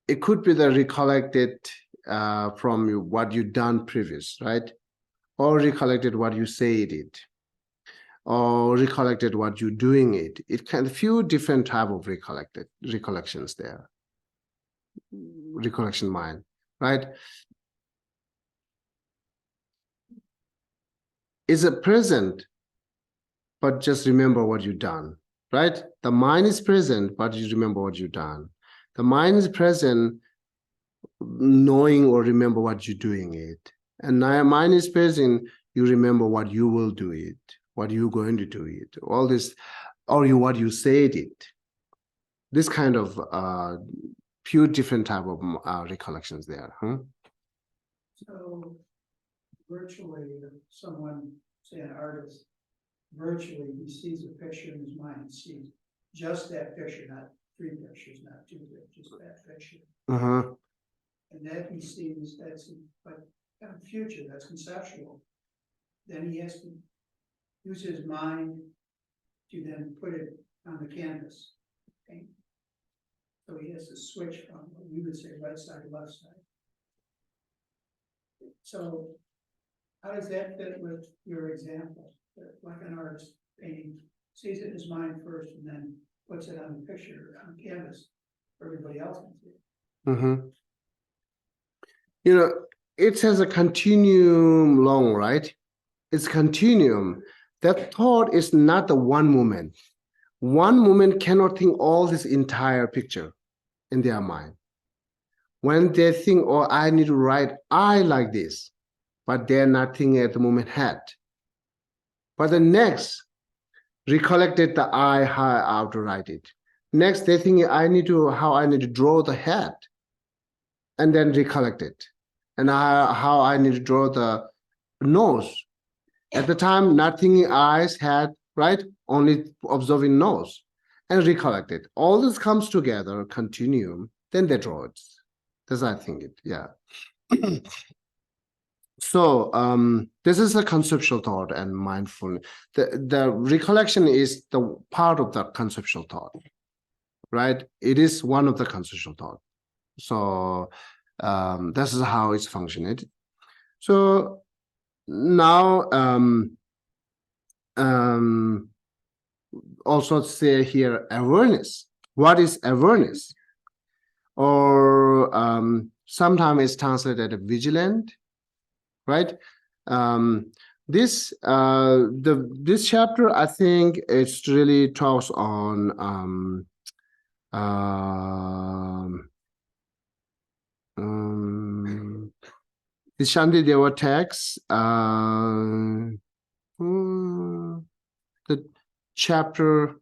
it could be the recollected from what you done previous, right? Or recollected what you say it did, or recollected what you're doing it. It can few different type of recollections there. Recollection mind, right? Is a present, but just remember what you've done, right? The mind is present, but you remember what you've done. The mind is present, knowing or remember what you're doing it. And now mind is present, you remember what you will do it, what you're going to do it, all this, or what you said it. This kind of few different type of recollections there. Huh? So virtually, if someone, say an artist, virtually he sees a picture in his mind, sees just that picture, not three pictures, not two pictures, just that picture. Uh-huh. And that he sees, that's but kind of future, that's conceptual. Then he has to use his mind to then put it on the canvas. Okay? So he has to switch from what we would say right side to left side. So how does that fit with your example? Like an artist painting, sees it in his mind first and then puts it on the picture, on canvas, for everybody else can see it. Mm-hmm. You know, it has a continuum long, right? It's continuum. That thought is not the one moment. One moment cannot think all this entire picture in their mind. When they think, oh, I need to write I like this, but they're not thinking at the moment head. But the next recollected the I, how to write it. Next, they think how I need to draw the head, and then recollect it. And how I need to draw the nose. At the time, not thinking eyes, head, right? Only observing nose and recollect it. All this comes together, continuum, then they draw it. That's I think it, yeah. So this is a conceptual thought and mindfulness. The recollection is the part of the conceptual thought, right? It is one of the conceptual thought. So this is how it's functioning. So now also say here awareness. What is awareness? Or sometimes it's translated as vigilant, right? This chapter, I think it's really talks on the Shantideva text, the chapter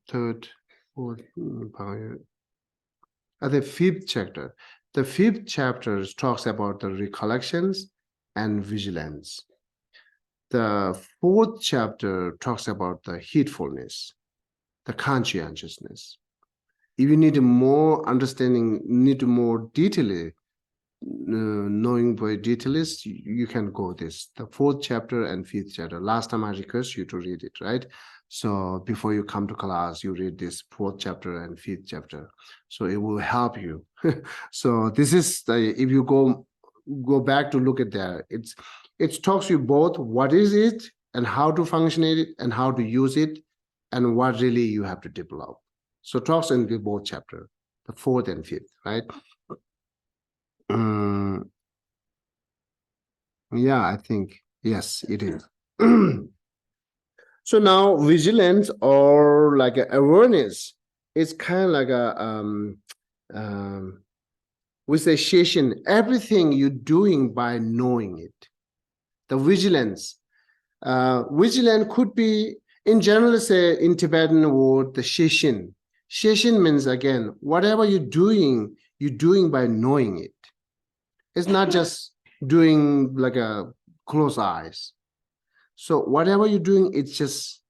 third, fourth, the fifth chapter. The fifth chapter talks about the recollections and vigilance. The fourth chapter talks about the heedfulness, the conscientiousness. If you need more understanding, need more detail, knowing by details, you can go this, the fourth chapter and fifth chapter. Last time I request you to read it, right? So before you come to class, you read this fourth chapter and fifth chapter. So it will help you. So this is the, if you go back to look at that, it talks you both what is it and how to function it and how to use it and what really you have to develop. So talks in the both chapter, the fourth and fifth, right? Yeah, I think yes, it is. So now vigilance or like awareness is kind of like a we say session, everything you're doing by knowing it. The vigilance. Vigilant could be in general, say in Tibetan word, the session. Session means again, whatever you're doing by knowing it. It's not just doing like a close eyes. So whatever you're doing, it's just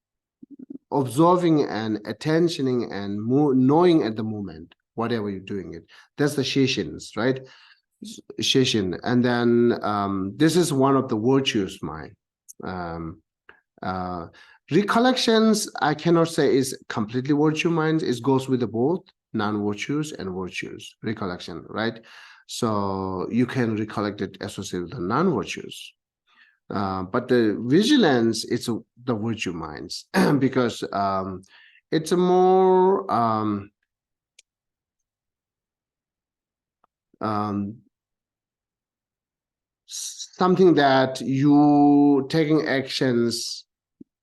observing and attentioning and knowing at the moment, whatever you're doing it. That's the sessions, right? Session. And then this is one of the virtues, mind. Recollections, I cannot say is completely virtue mind. It goes with the both non-virtues and virtues, recollection, right? So you can recollect it associated with the non-virtues. But the vigilance, it's the virtue minds because it's a more something that you taking actions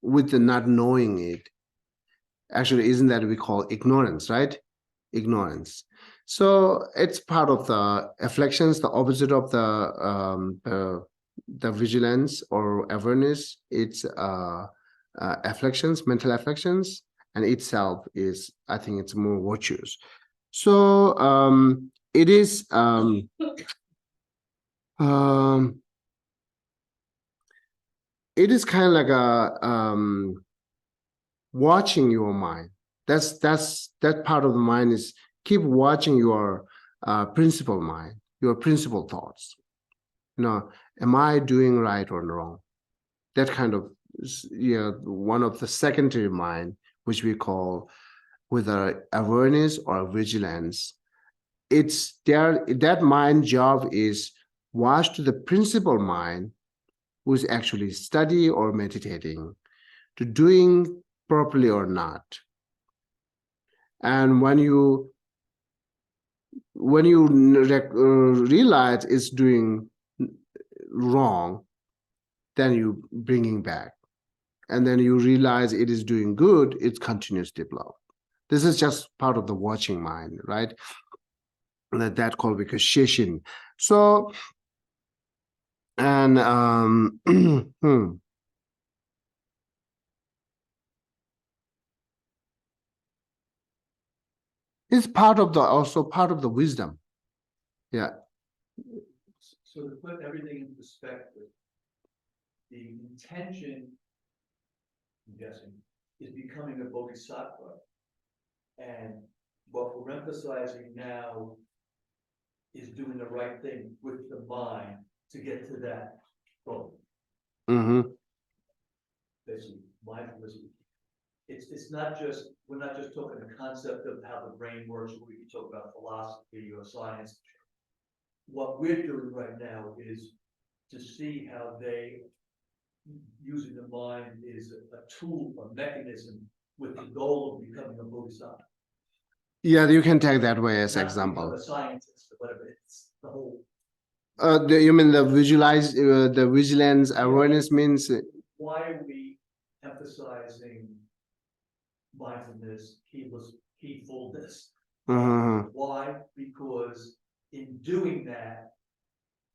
with the not knowing it. Actually, isn't that we call ignorance, right? Ignorance. So it's part of the afflictions, the opposite of the vigilance or awareness. It's afflictions, mental afflictions, and itself is, I think it's more virtuous. So it is it is kind of like a watching your mind. That part of the mind is keep watching your principal mind, your principal thoughts. You know, am I doing right or wrong? That kind of, yeah, one of the secondary mind, which we call whether awareness or vigilance. It's there, that mind job is watch to the principal mind who is actually study or meditating, to doing properly or not. And when you when you realize it's doing wrong, then you bringing back. And then you realize it is doing good, it continues to develop. This is just part of the watching mind, right? That called because Geshe. So, and it's part of the also part of the wisdom. Yeah. So to put everything in perspective, the intention, I'm guessing, is becoming a bodhisattva. And what we're emphasizing now is doing the right thing with the mind to get to that goal. Mm-hmm. Basically, mindfulness. It's not just, we're not just talking the concept of how the brain works, we can talk about philosophy or science. What we're doing right now is to see how they, using the mind is a tool, a mechanism with the goal of becoming a bodhisattva. Yeah, you can take that way as Not example. become a scientist or whatever, it's the whole. You mean the visualize, the vigilance awareness means? Why are we emphasizing mindfulness, heedfulness? Why? Because in doing that,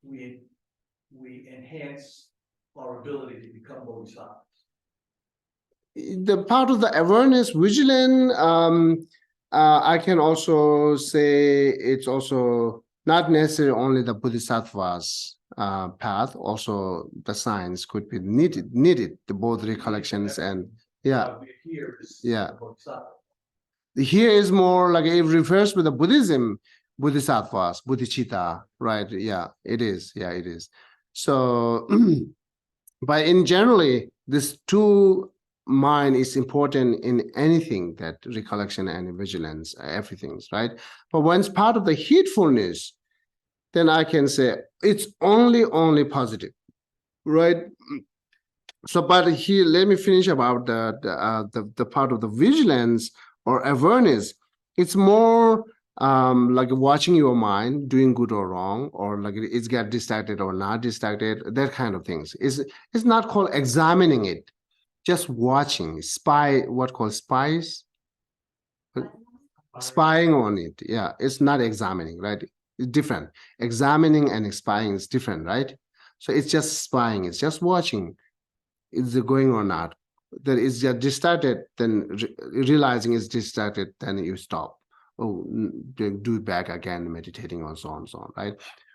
we enhance our ability to become bodhisattvas. The part of the awareness, vigilant, I can also say it's also not necessarily only the bodhisattva's path, also the science could be needed, the both recollections and yeah. Here is Yeah. bodhisattva. Here is more like it refers to the Buddhism, bodhisattvas, bodhicitta, right? Yeah, it is. Yeah, it is. So, but in generally, this two mind is important in anything that recollection and vigilance, everything's right. But when it's part of the heedfulness, then I can say it's only positive, right? So, but here, let me finish about the part of the vigilance or awareness. It's more like watching your mind doing good or wrong, or like it's get distracted or not distracted, that kind of things. It's not called examining it, just watching, what called spies? Spying on it. Yeah, it's not examining, right? It's different. Examining and spying is different, right? So it's just spying, it's just watching. Is it going or not? That is just distracted, then realizing it's distracted, then you stop. Oh, do it back again, meditating on so on, right?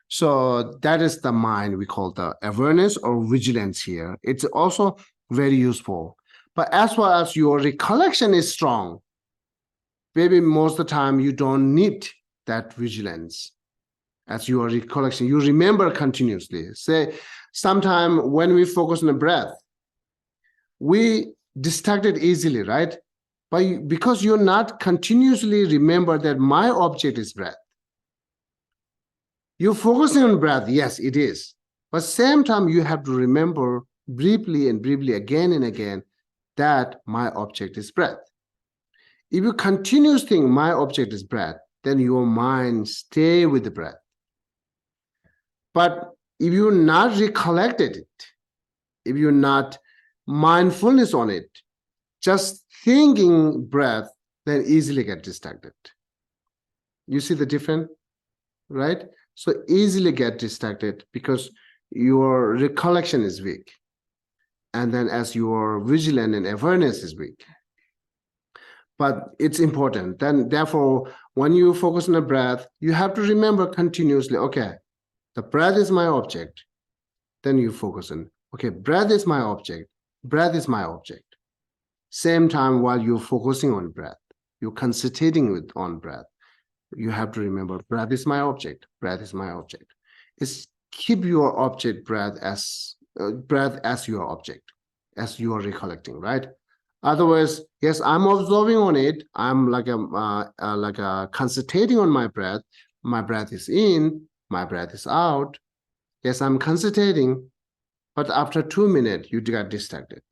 So that is the mind we call the awareness or vigilance here. It's also very useful. But as far as your recollection is strong, maybe most of the time you don't need that vigilance as your recollection. You remember continuously. Say, sometime when we focus on the breath, we distracted easily, right? But because you're not continuously remember that my object is breath. You're focusing on breath, yes, it is. But same time, you have to remember briefly and briefly again and again that my object is breath. If you continuously think my object is breath, then your mind stay with the breath. But if you're not recollected it, if you're not mindfulness on it, just thinking breath, then easily get distracted. You see the difference, right? So easily get distracted because your recollection is weak. And then as your vigilance and awareness is weak. But it's important. Then therefore, when you focus on the breath, you have to remember continuously, okay, the breath is my object. Then you focus on, okay, breath is my object. Breath is my object. Same time while you're focusing on breath, you're concentrating on breath. You have to remember breath is my object. Breath is my object. It's keep your object breath as your object, as you are recollecting, right? Otherwise, yes, I'm observing on it. I'm like a concentrating on my breath. My breath is in. My breath is out. Yes, I'm concentrating, but after 2 minutes, you got distracted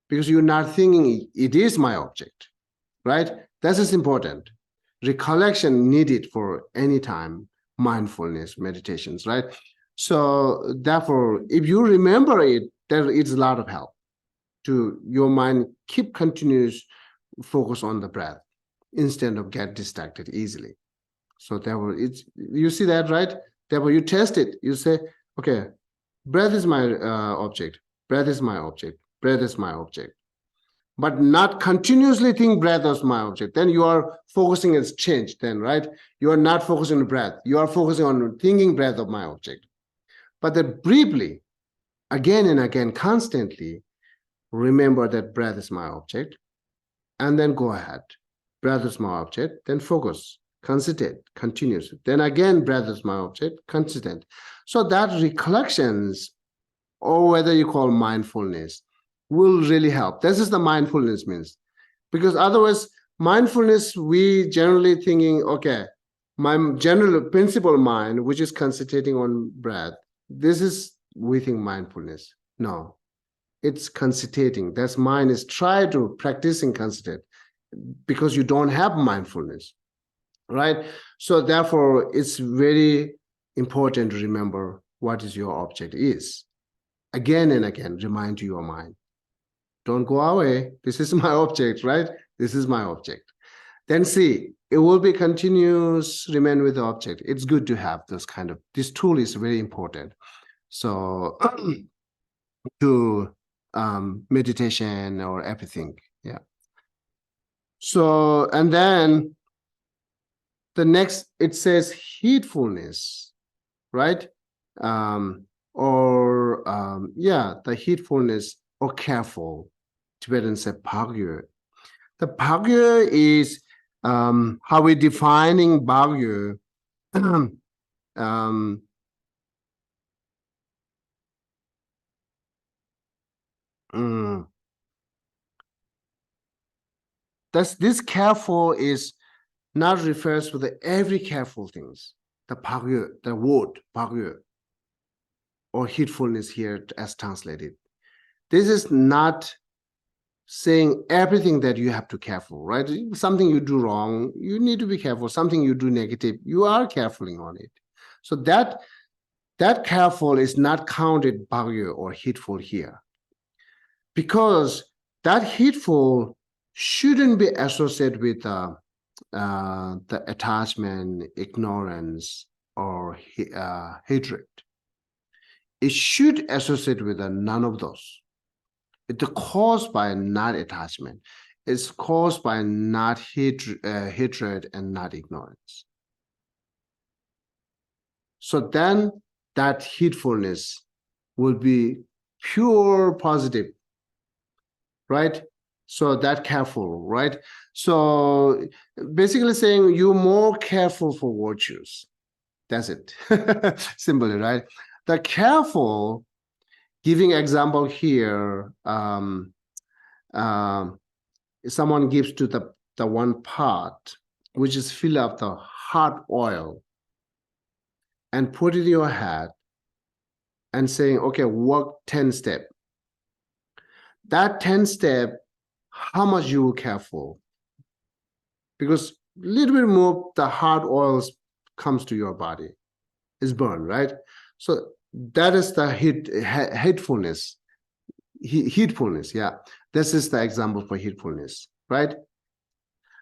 because you're not thinking it is my object, right? That is important. recollection needed for any time mindfulness meditations, right? So therefore, if you remember it, there is a lot of help to your mind. Keep continuous focus on the breath instead of get distracted easily. So therefore, it's, you see that, right? Therefore, you test it. You say, okay, breath is my object. Breath is my object. Breath is my object. But not continuously think breath is my object. Then you are focusing as change then, right? You are not focusing on breath. You are focusing on thinking breath of my object. But then briefly, again and again, constantly, remember that breath is my object. And then go ahead. Breath is my object. Then focus. Consistent, continuous. Then again, breath is my object. Consistent. So that recollections, or whether you call mindfulness, will really help. This is the mindfulness means. Because otherwise, mindfulness, we generally thinking, okay, my general principle mind, which is concentrating on breath, this is, we think mindfulness. No, it's concentrating. That's mind is try to practicing concentrate because you don't have mindfulness, right? So therefore, it's very important to remember what is your object is. Again and again, remind your mind. Don't go away. This is my object, right? This is my object. Then see, it will be continuous, remain with the object. It's good to have this kind of, this tool is very important. So to meditation or everything, yeah. So, and then the next, it says heedfulness, right? The heedfulness or careful. Tibetan say Bhagyo. The Bhagyo is how we defining Bhagyo. This careful is not refers to the every careful things. The Bhagyo, the word Bhagyo, or heedfulness here as translated. This is not saying everything that you have to careful, right? Something you do wrong, you need to be careful. Something you do negative, you are carefuling on it. So that careful is not counted Bhagyo or heedful here. Because that heedful shouldn't be associated with the attachment, ignorance, or hatred. It should associate with none of those. It's caused by not attachment. It's caused by not hatred and not ignorance. So then that heedfulness will be pure positive, right? So that careful, right? So basically saying you're more careful for virtues. That's it. Simply, right? The careful, giving example here, someone gives to the one pot, which is fill up the hot oil and put it in your head and saying, okay, walk 10 steps. That 10 step, how much you will careful? Because a little bit more, the hot oils comes to your body, is burned, right? So that is the heedfulness. Heedfulness, yeah. This is the example for heedfulness, right?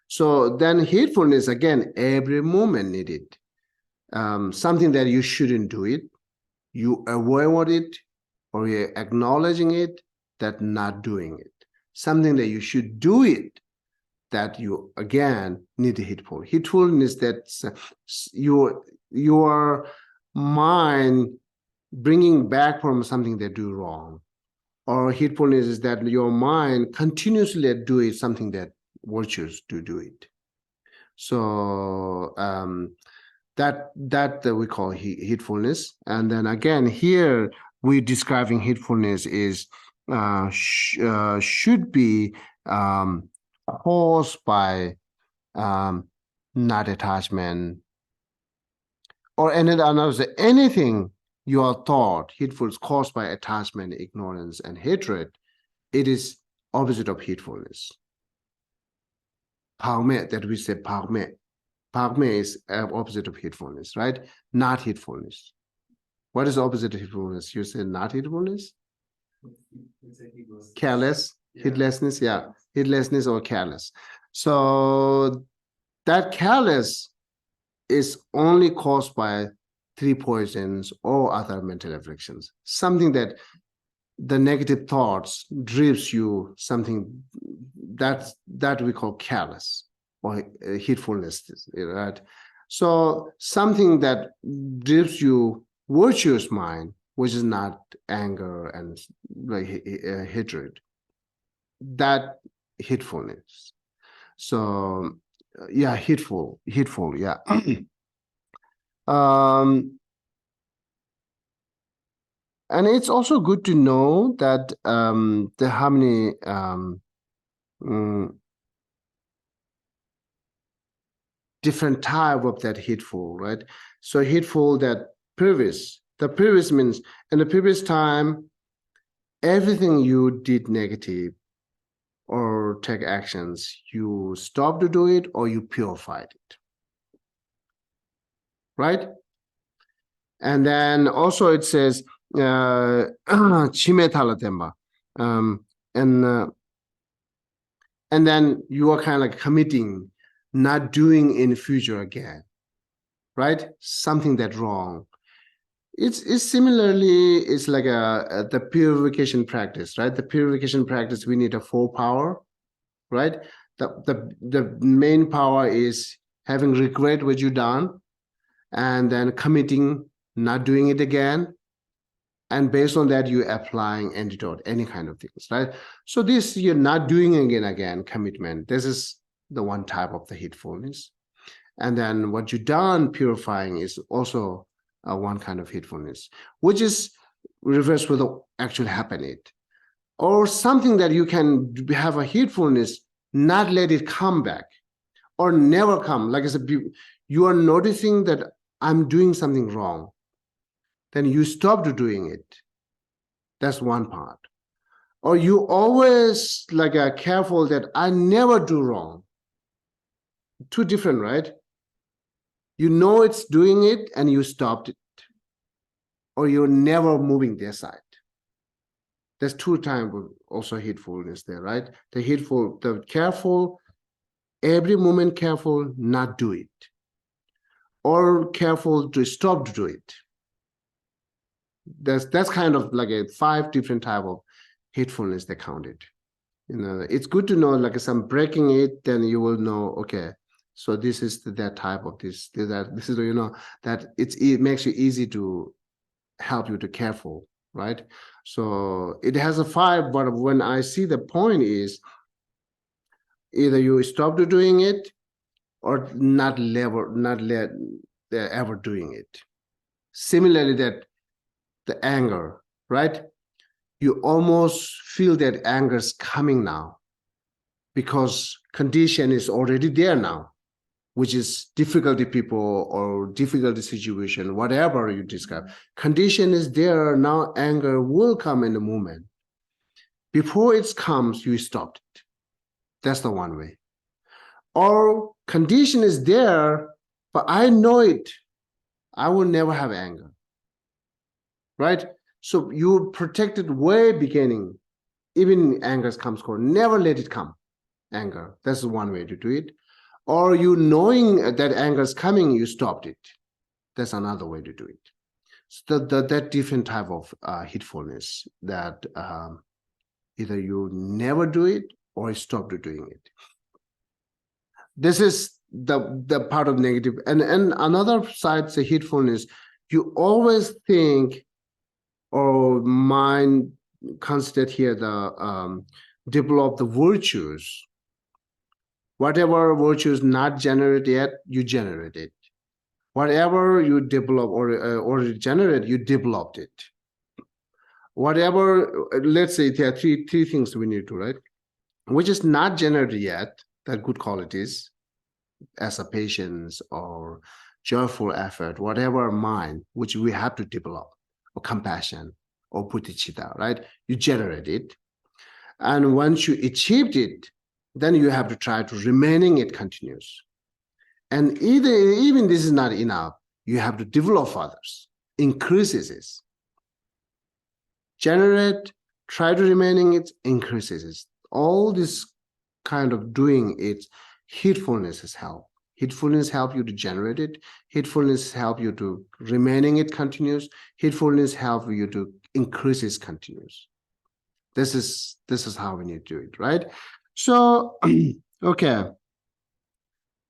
So then heedfulness, again, every moment needed. Something that you shouldn't do it, you avoid it, or you're acknowledging it, that not doing it. Something that you should do it, that you, again, need heedful. Heedfulness, that's your mind bringing back from something they do wrong. Or heedfulness is that your mind continuously do something that virtues to do it. So that we call heedfulness. And then again, here we're describing heedfulness is should be caused by not attachment or anything your thought, heedful is caused by attachment, ignorance, and hatred. It is opposite of heedfulness. Parme, that we say parme. Bhagme is opposite of heedfulness, right? Not heedfulness. What is opposite of heedfulness? You say not heedfulness? Careless, heedlessness, yeah. Heedlessness or careless. So that careless is only caused by three poisons or other mental afflictions. Something that the negative thoughts drives you, something that we call careless or heedfulness, right? So something that drives you virtuous mind, which is not anger and like hatred, that heedfulness. So yeah, heedful, yeah. And it's also good to know that the harmony different type of that heedful, right? So heedful, that the previous means in the previous time, everything you did negative or take actions, you stopped to do it or you purified it, right? And then also it says chimetalatemba, and then you are kind of like committing, not doing in the future again, right? Something that wrong. It's similarly, it's like the purification practice, right? The purification practice, we need a full power, right? The main power is having regret what you done, and then committing, not doing it again. And based on that, you're applying antidote, any kind of things, right? So this, you're not doing again, commitment. This is the one type of the heedfulness. And then what you done purifying is also one kind of heedfulness, which is reverse with the actually happening. Or something that you can have a heedfulness, not let it come back or never come. Like I said, you are noticing that I'm doing something wrong. Then you stop doing it. That's one part. Or you always like are careful that I never do wrong. Two different, right? You know it's doing it and you stopped it. Or you're never moving their side. There's two times also heedfulness there, right? The careful, every moment careful, not do it. Or careful to stop to do it. That's kind of like a 5 different type of heedfulness they counted. You know, it's good to know, like some breaking it, then you will know, okay, so this is that type of this is, you know, that it makes you easy to help you to careful, right? So it has a 5, but when I see the point is either you stop to doing it or not ever doing it. Similarly, that the anger, right? You almost feel that anger is coming now because condition is already there now, which is difficulty people or difficulty situation, whatever you describe. Condition is there now, anger will come in a moment. Before it comes, you stopped it. That's the one way. Or condition is there, but I know it. I will never have anger. Right? So you protected way beginning, even anger comes, never let it come, anger. That's one way to do it. Or you knowing that anger is coming, you stopped it. That's another way to do it. So that different type of heedfulness that either you never do it or stop doing it. This is the part of negative. And another side, the heedfulness, you always think or mind consider here the develop the virtues. Whatever virtues not generated yet, you generate it. Whatever you develop or generate, you developed it. Whatever, let's say there are three things we need to, right? Which is not generated yet, that good qualities, as a patience or joyful effort, whatever mind, which we have to develop, or compassion, or bodhicitta, right? You generate it. And once you achieved it, then you have to try to remaining it continuous. And even this is not enough. You have to develop others, increases it. Generate, try to remaining it, increases it. All this kind of doing it, heedfulness is help. Heedfulness help you to generate it. Heedfulness help you to remaining it continuous. Heedfulness help you to increase it continuous. This is how we need to do it, right? So, okay.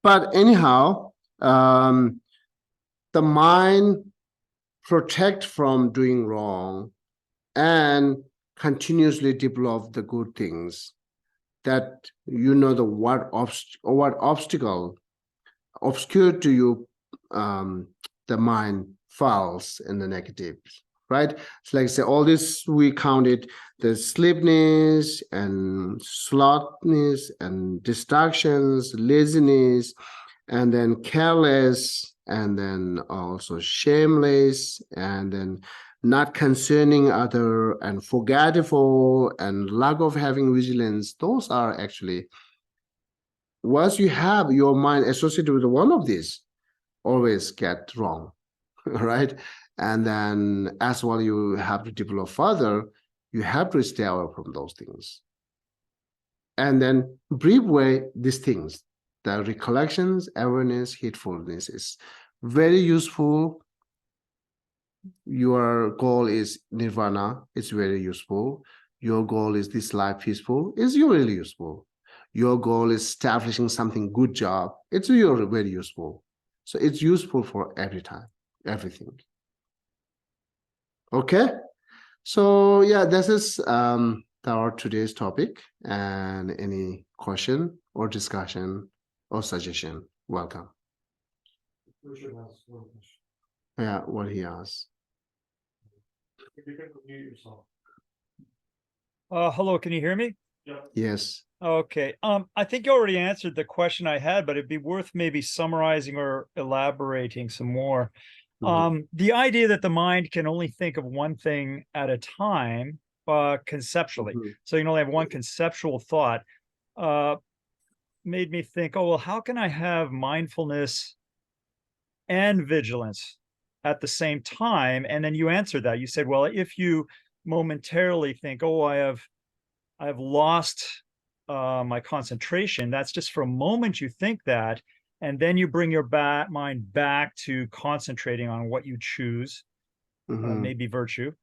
But anyhow, the mind protect from doing wrong and continuously develop the good things that the what obstacle obscure to you, the mind falls in the negatives, right? It's like say all this we counted the sleepiness and slothfulness and distractions, laziness, and then careless, and then also shameless, and then not concerning other, and forgetful, and lack of having vigilance. Those are actually, once you have your mind associated with one of these, always get wrong, right? And then as well, you have to develop further, you have to stay away from those things. And then brief way these things, the recollections, awareness, heedfulness is very useful. Your goal is nirvana, it's very useful. Your goal is this life peaceful, is really useful. Your goal is establishing something good job, it's very useful. So it's useful for every time, everything. Okay, so yeah, this is our today's topic. And any question or discussion or suggestion, welcome. Richard has one question. Yeah, what he asked. If you can mute yourself. Hello, can you hear me? Yes. Okay. I think you already answered the question I had, but it'd be worth maybe summarizing or elaborating some more. The idea that the mind can only think of one thing at a time, conceptually. So you can only have one conceptual thought, made me think, oh, well, how can I have mindfulness and vigilance at the same time? And then you answered that. You said, well, if you momentarily think, oh, I've lost my concentration, that's just for a moment you think that, and then you bring your mind back to concentrating on what you choose, maybe virtue.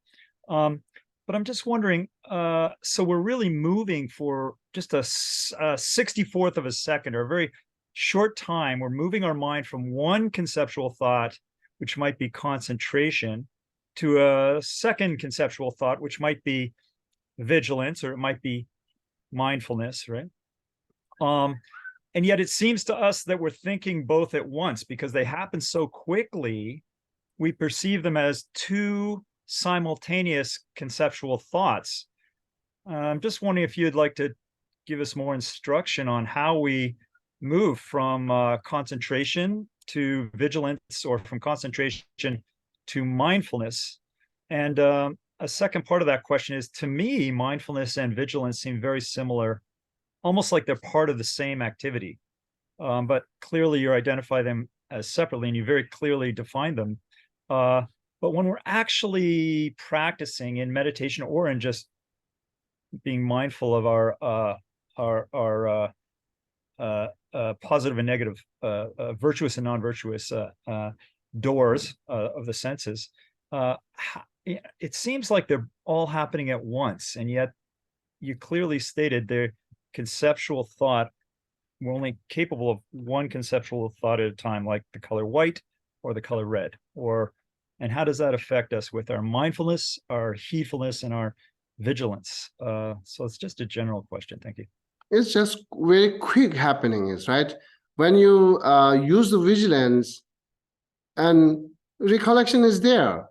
But I'm just wondering, so we're really moving for just a 64th of a second, or a very short time. We're moving our mind from one conceptual thought, which might be concentration, to a second conceptual thought, which might be vigilance, or it might be mindfulness, right? And yet it seems to us that we're thinking both at once, because they happen so quickly, we perceive them as two simultaneous conceptual thoughts. I'm just wondering if you'd like to give us more instruction on how we move from concentration to vigilance, or from concentration to mindfulness. And a second part of that question is, to me, mindfulness and vigilance seem very similar, almost like they're part of the same activity. But clearly you identify them as separately, and you very clearly define them. But when we're actually practicing in meditation, or in just being mindful of our positive and negative, virtuous and non-virtuous doors of the senses, it seems like they're all happening at once, and yet you clearly stated they're conceptual thought. We're only capable of one conceptual thought at a time, like the color white or the color red. And how does that affect us with our mindfulness, our heedfulness, and our vigilance? So it's just a general question. Thank you. It's just very quick happening, is right? When you use the vigilance, and recollection is there,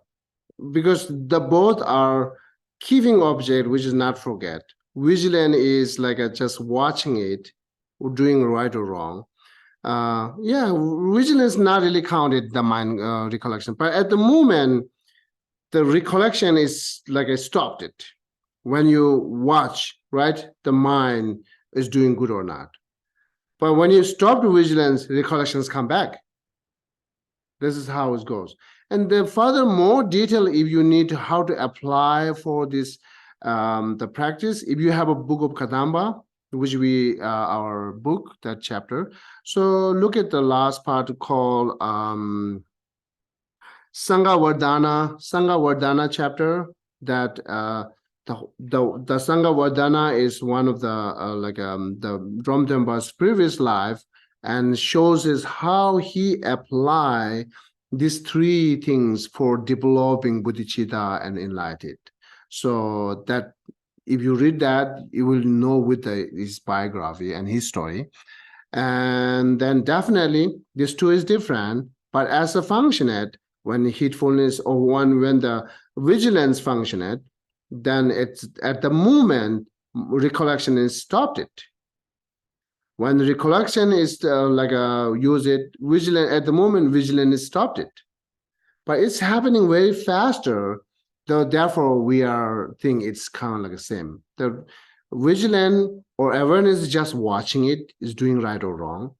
because the both are keeping object, which is not forget. Vigilant is like just watching it, or doing right or wrong. Yeah, vigilance not really counted the mind recollection, but at the moment, the recollection is like I stopped it. When you watch, right, the mind is doing good or not. But when you stop the vigilance, recollections come back. This is how it goes. And then further more detail, if you need how to apply for this, the practice, if you have a book of Kadamba, which we, our book, that chapter. So look at the last part called Sangha Vardhana chapter, that the Sangha Vardhana is one of the the Ramdamba's previous life, and shows us how he apply these three things for developing bodhicitta and enlightened. So that if you read that, you will know with his biography and his story. And then definitely these two is different, but as a functionate, when heedfulness or when the vigilance functionate, then it's at the moment recollection is stopped it. When recollection is use it, vigilant at the moment, vigilant is stopped it. But it's happening very faster, though therefore we are think it's kind of like the same. The vigilant or awareness is just watching it, is doing right or wrong.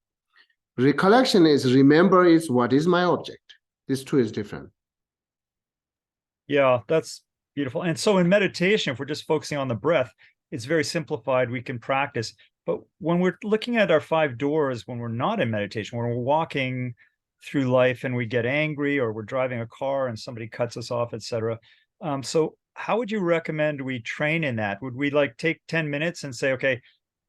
Recollection is remember is what is my object. These two is different. Yeah, that's beautiful. And so in meditation, if we're just focusing on the breath, it's very simplified. We can practice. But when we're looking at our 5 doors, when we're not in meditation, when we're walking through life and we get angry, or we're driving a car and somebody cuts us off, etc. So how would you recommend we train in that? Would we like take 10 minutes and say, okay,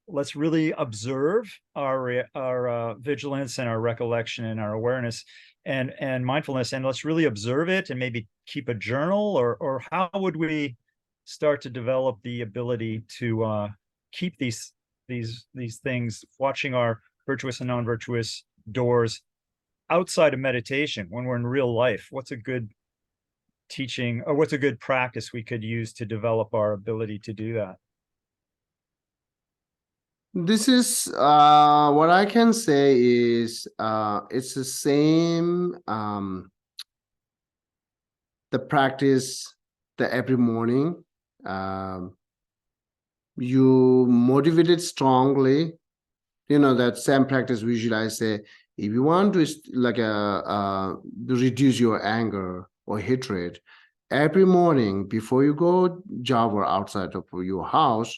let's really observe our vigilance and our recollection and our awareness and mindfulness, and let's really observe it and maybe keep a journal, or how would we start to develop the ability to keep these things, watching our virtuous and non-virtuous doors outside of meditation when we're in real life? What's a good teaching, or what's a good practice we could use to develop our ability to do that? This is what I can say is it's the same the practice that every morning you motivate it strongly. You know, that same practice usually I say, if you want to reduce your anger or hatred, every morning before you go job or outside of your house,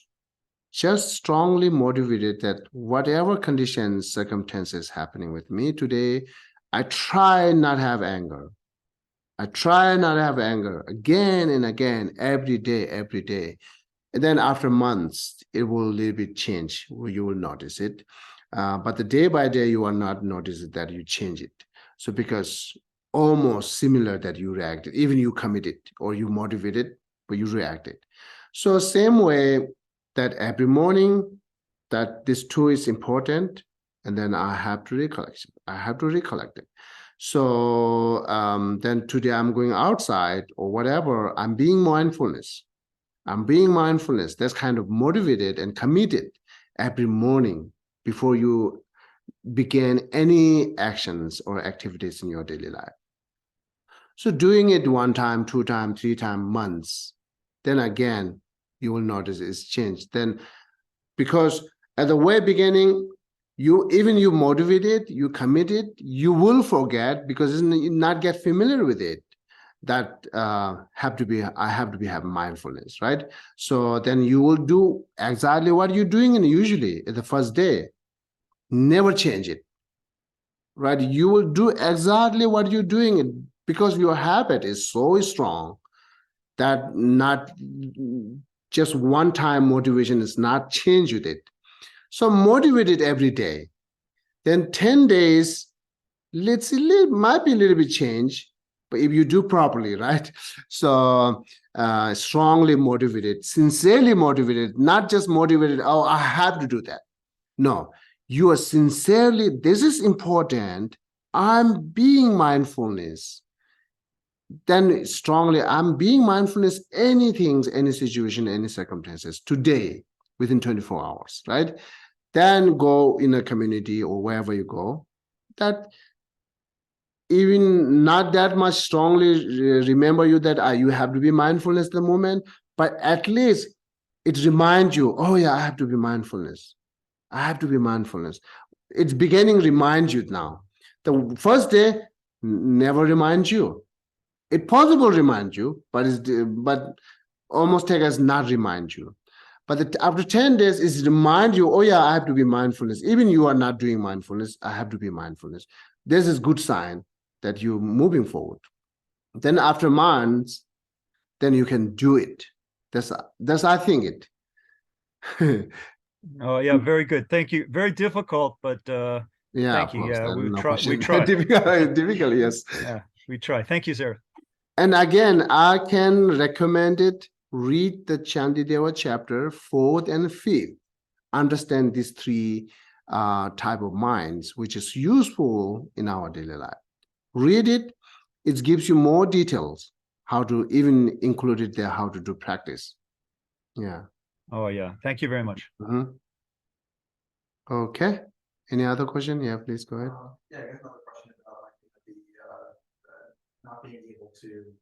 just strongly motivated that whatever conditions, circumstances happening with me today, I try not have anger. I try not have anger again and again, every day. And then after months, it will a little bit change. You will notice it. But the day by day, you will not notice that you change it. So because almost similar that you reacted, even you committed or you motivated, but you reacted. So same way that every morning that this two is important, and then I have to recollect it. I have to recollect it. So then today I'm going outside or whatever, I'm being mindfulness. I'm being mindfulness. That's kind of motivated and committed every morning before you begin any actions or activities in your daily life. So doing it 1 time, 2 times, 3 times, months, then again, you will notice it's changed. Then, because at the way beginning, you motivated, you committed, you will forget because you not get familiar with it. That I have to be have mindfulness, right? So then you will do exactly what you're doing, and usually the first day, never change it, right? You will do exactly what you're doing because your habit is so strong that not just 1 time motivation is not change with it. So motivate it every day. Then 10 days, let's see, might be a little bit change, but if you do properly, right? So strongly motivated, sincerely motivated, not just motivated, oh, I have to do that. No, you are sincerely, this is important. I'm being mindfulness. Then strongly, I'm being mindfulness, anything, any situation, any circumstances today within 24 hours, right? Then go in a community or wherever you go, that even not that much strongly remember you that you have to be mindfulness the moment, but at least it reminds you, oh yeah, I have to be mindfulness. I have to be mindfulness. It's beginning remind you now. The first day never reminds you. It possible remind you, but almost take as not remind you. But after 10 days, it remind you, oh yeah, I have to be mindfulness. Even you are not doing mindfulness, I have to be mindfulness. This is good sign that you're moving forward. Then after months, then you can do it. That's I think it. Oh, yeah, very good. Thank you. Very difficult, but Yeah, thank of you. course, Yeah, we no try. We question. try. Difficult, yes. Yeah, we try. Thank you, sir. And again, I can recommend it. Read the Chandideva chapter 4th and 5th. Understand these three type of minds, which is useful in our daily life. Read it. It gives you more details how to even include it there, how to do practice. Yeah. Oh, yeah. Thank you very much. Okay. Any other question? Yeah, please go ahead. Yeah, I guess another question about like the not being able to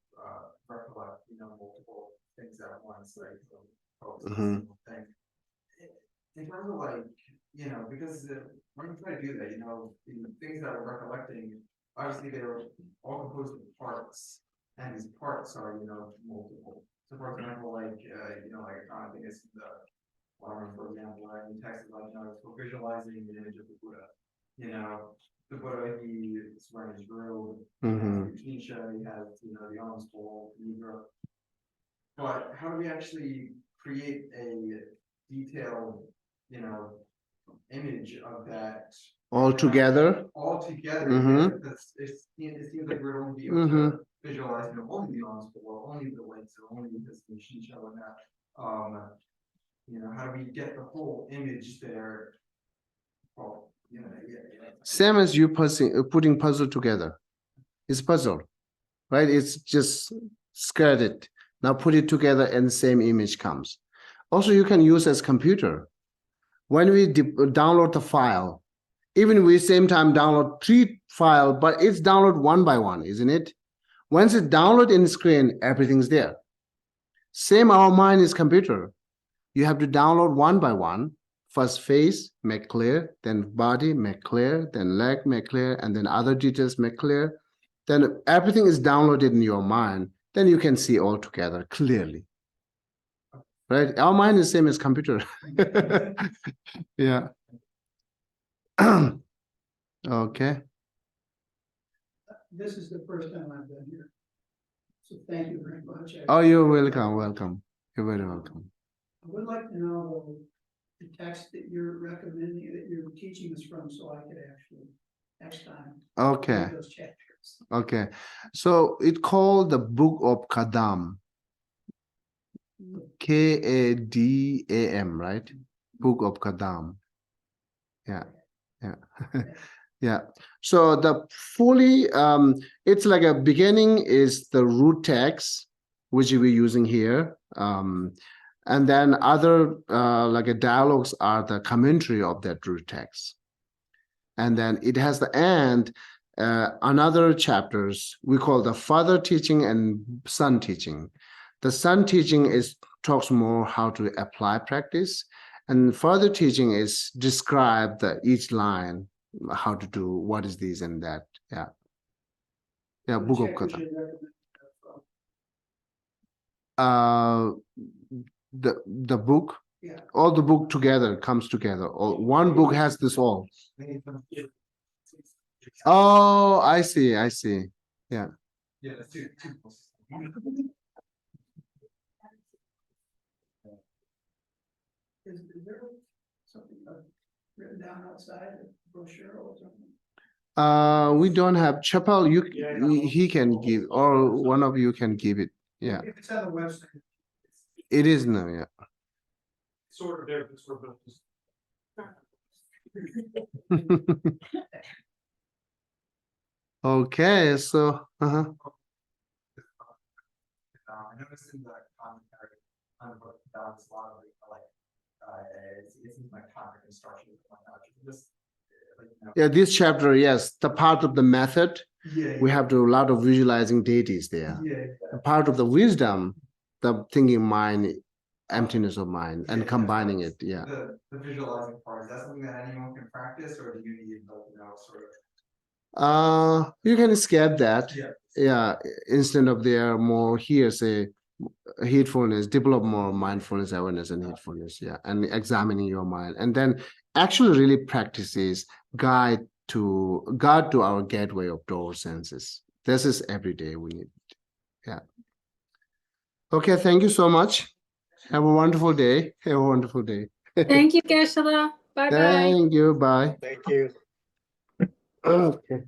recollect, multiple things at once, like focus on a single thing. In terms of like, because when you try to do that, the things that we're recollecting, obviously they're all composed of parts, and these parts are, multiple. So for example, like a common thing is for example, in text is like, for visualizing the image of the Buddha. The Buddha, he is wearing his robe, Geshe, he has, the arms full, Nidra. But how do we actually create a detailed, image of that All together? All together, yeah, it seems like we're only be able to visualize, only the arms full, only the legs, or only this Geshe and that. How do we get the whole image there? Well, Same as you putting puzzle together. It's puzzle, right? It's just skirt it. Now put it together and the same image comes. Also, you can use as computer. When we download the file, even we same time download 3 files, but it's download one by one, isn't it? Once it download in the screen, everything's there. Same our mind is computer. You have to download one by one. First face, make clear, then body, make clear, then leg, make clear, and then other details, make clear. Then everything is downloaded in your mind. Then you can see all together clearly. Right? Our mind is same as computer. Yeah. Okay. This is the first time I've been here. So thank you very much. Oh, you're welcome. Welcome. You're very welcome. I would like to know the text that you're recommending, that you're teaching us from, so I could actually next time. Okay. read those chapters. Okay. So it's called the Book of Kadam. Kadam, right? Book of Kadam. Yeah. Yeah. Yeah. So the fully it's like a beginning is the root text, which we're using here. And then other like a dialogues are the commentary of that root text. And then it has the end, another chapters we call the father teaching and son teaching. The son teaching talks more how to apply practice, and father teaching is describe each line, how to do, what is this and that. Yeah. Yeah, What Book of chapters Kadam. you recommend from? The book, Yeah. all the book together comes together. One book has this all. Oh, I see. Yeah. Yeah, that's two books. Is there something written down outside the brochure or something? We don't have Chapel. He can give, or one of you can give it. Yeah, If it's on the website. it is now. Yeah. Sort of there, but sort of. Okay, so I noticed in the commentary on the book that was a lot of it seems like content instructions and whatnot. Just yeah, this chapter, yes, the part of the method, we have to a lot of visualizing deities there. Yeah. The part of the wisdom, the thinking mind, emptiness of mind and combining it. Yeah. The visualizing part, is that something that anyone can practice, or do you need, like, you know, sort of? You can escape that. Yeah. Yeah. Instead of there more here, say heedfulness, develop more mindfulness, awareness, and heedfulness. Yeah. And examining your mind. And then actually really practices guide to our gateway of door senses. This is every day we need. Yeah. Okay, thank you so much. Have a wonderful day. Have a wonderful day. Thank you, Geshe. Bye-bye. Thank you. Bye. Thank you. Okay.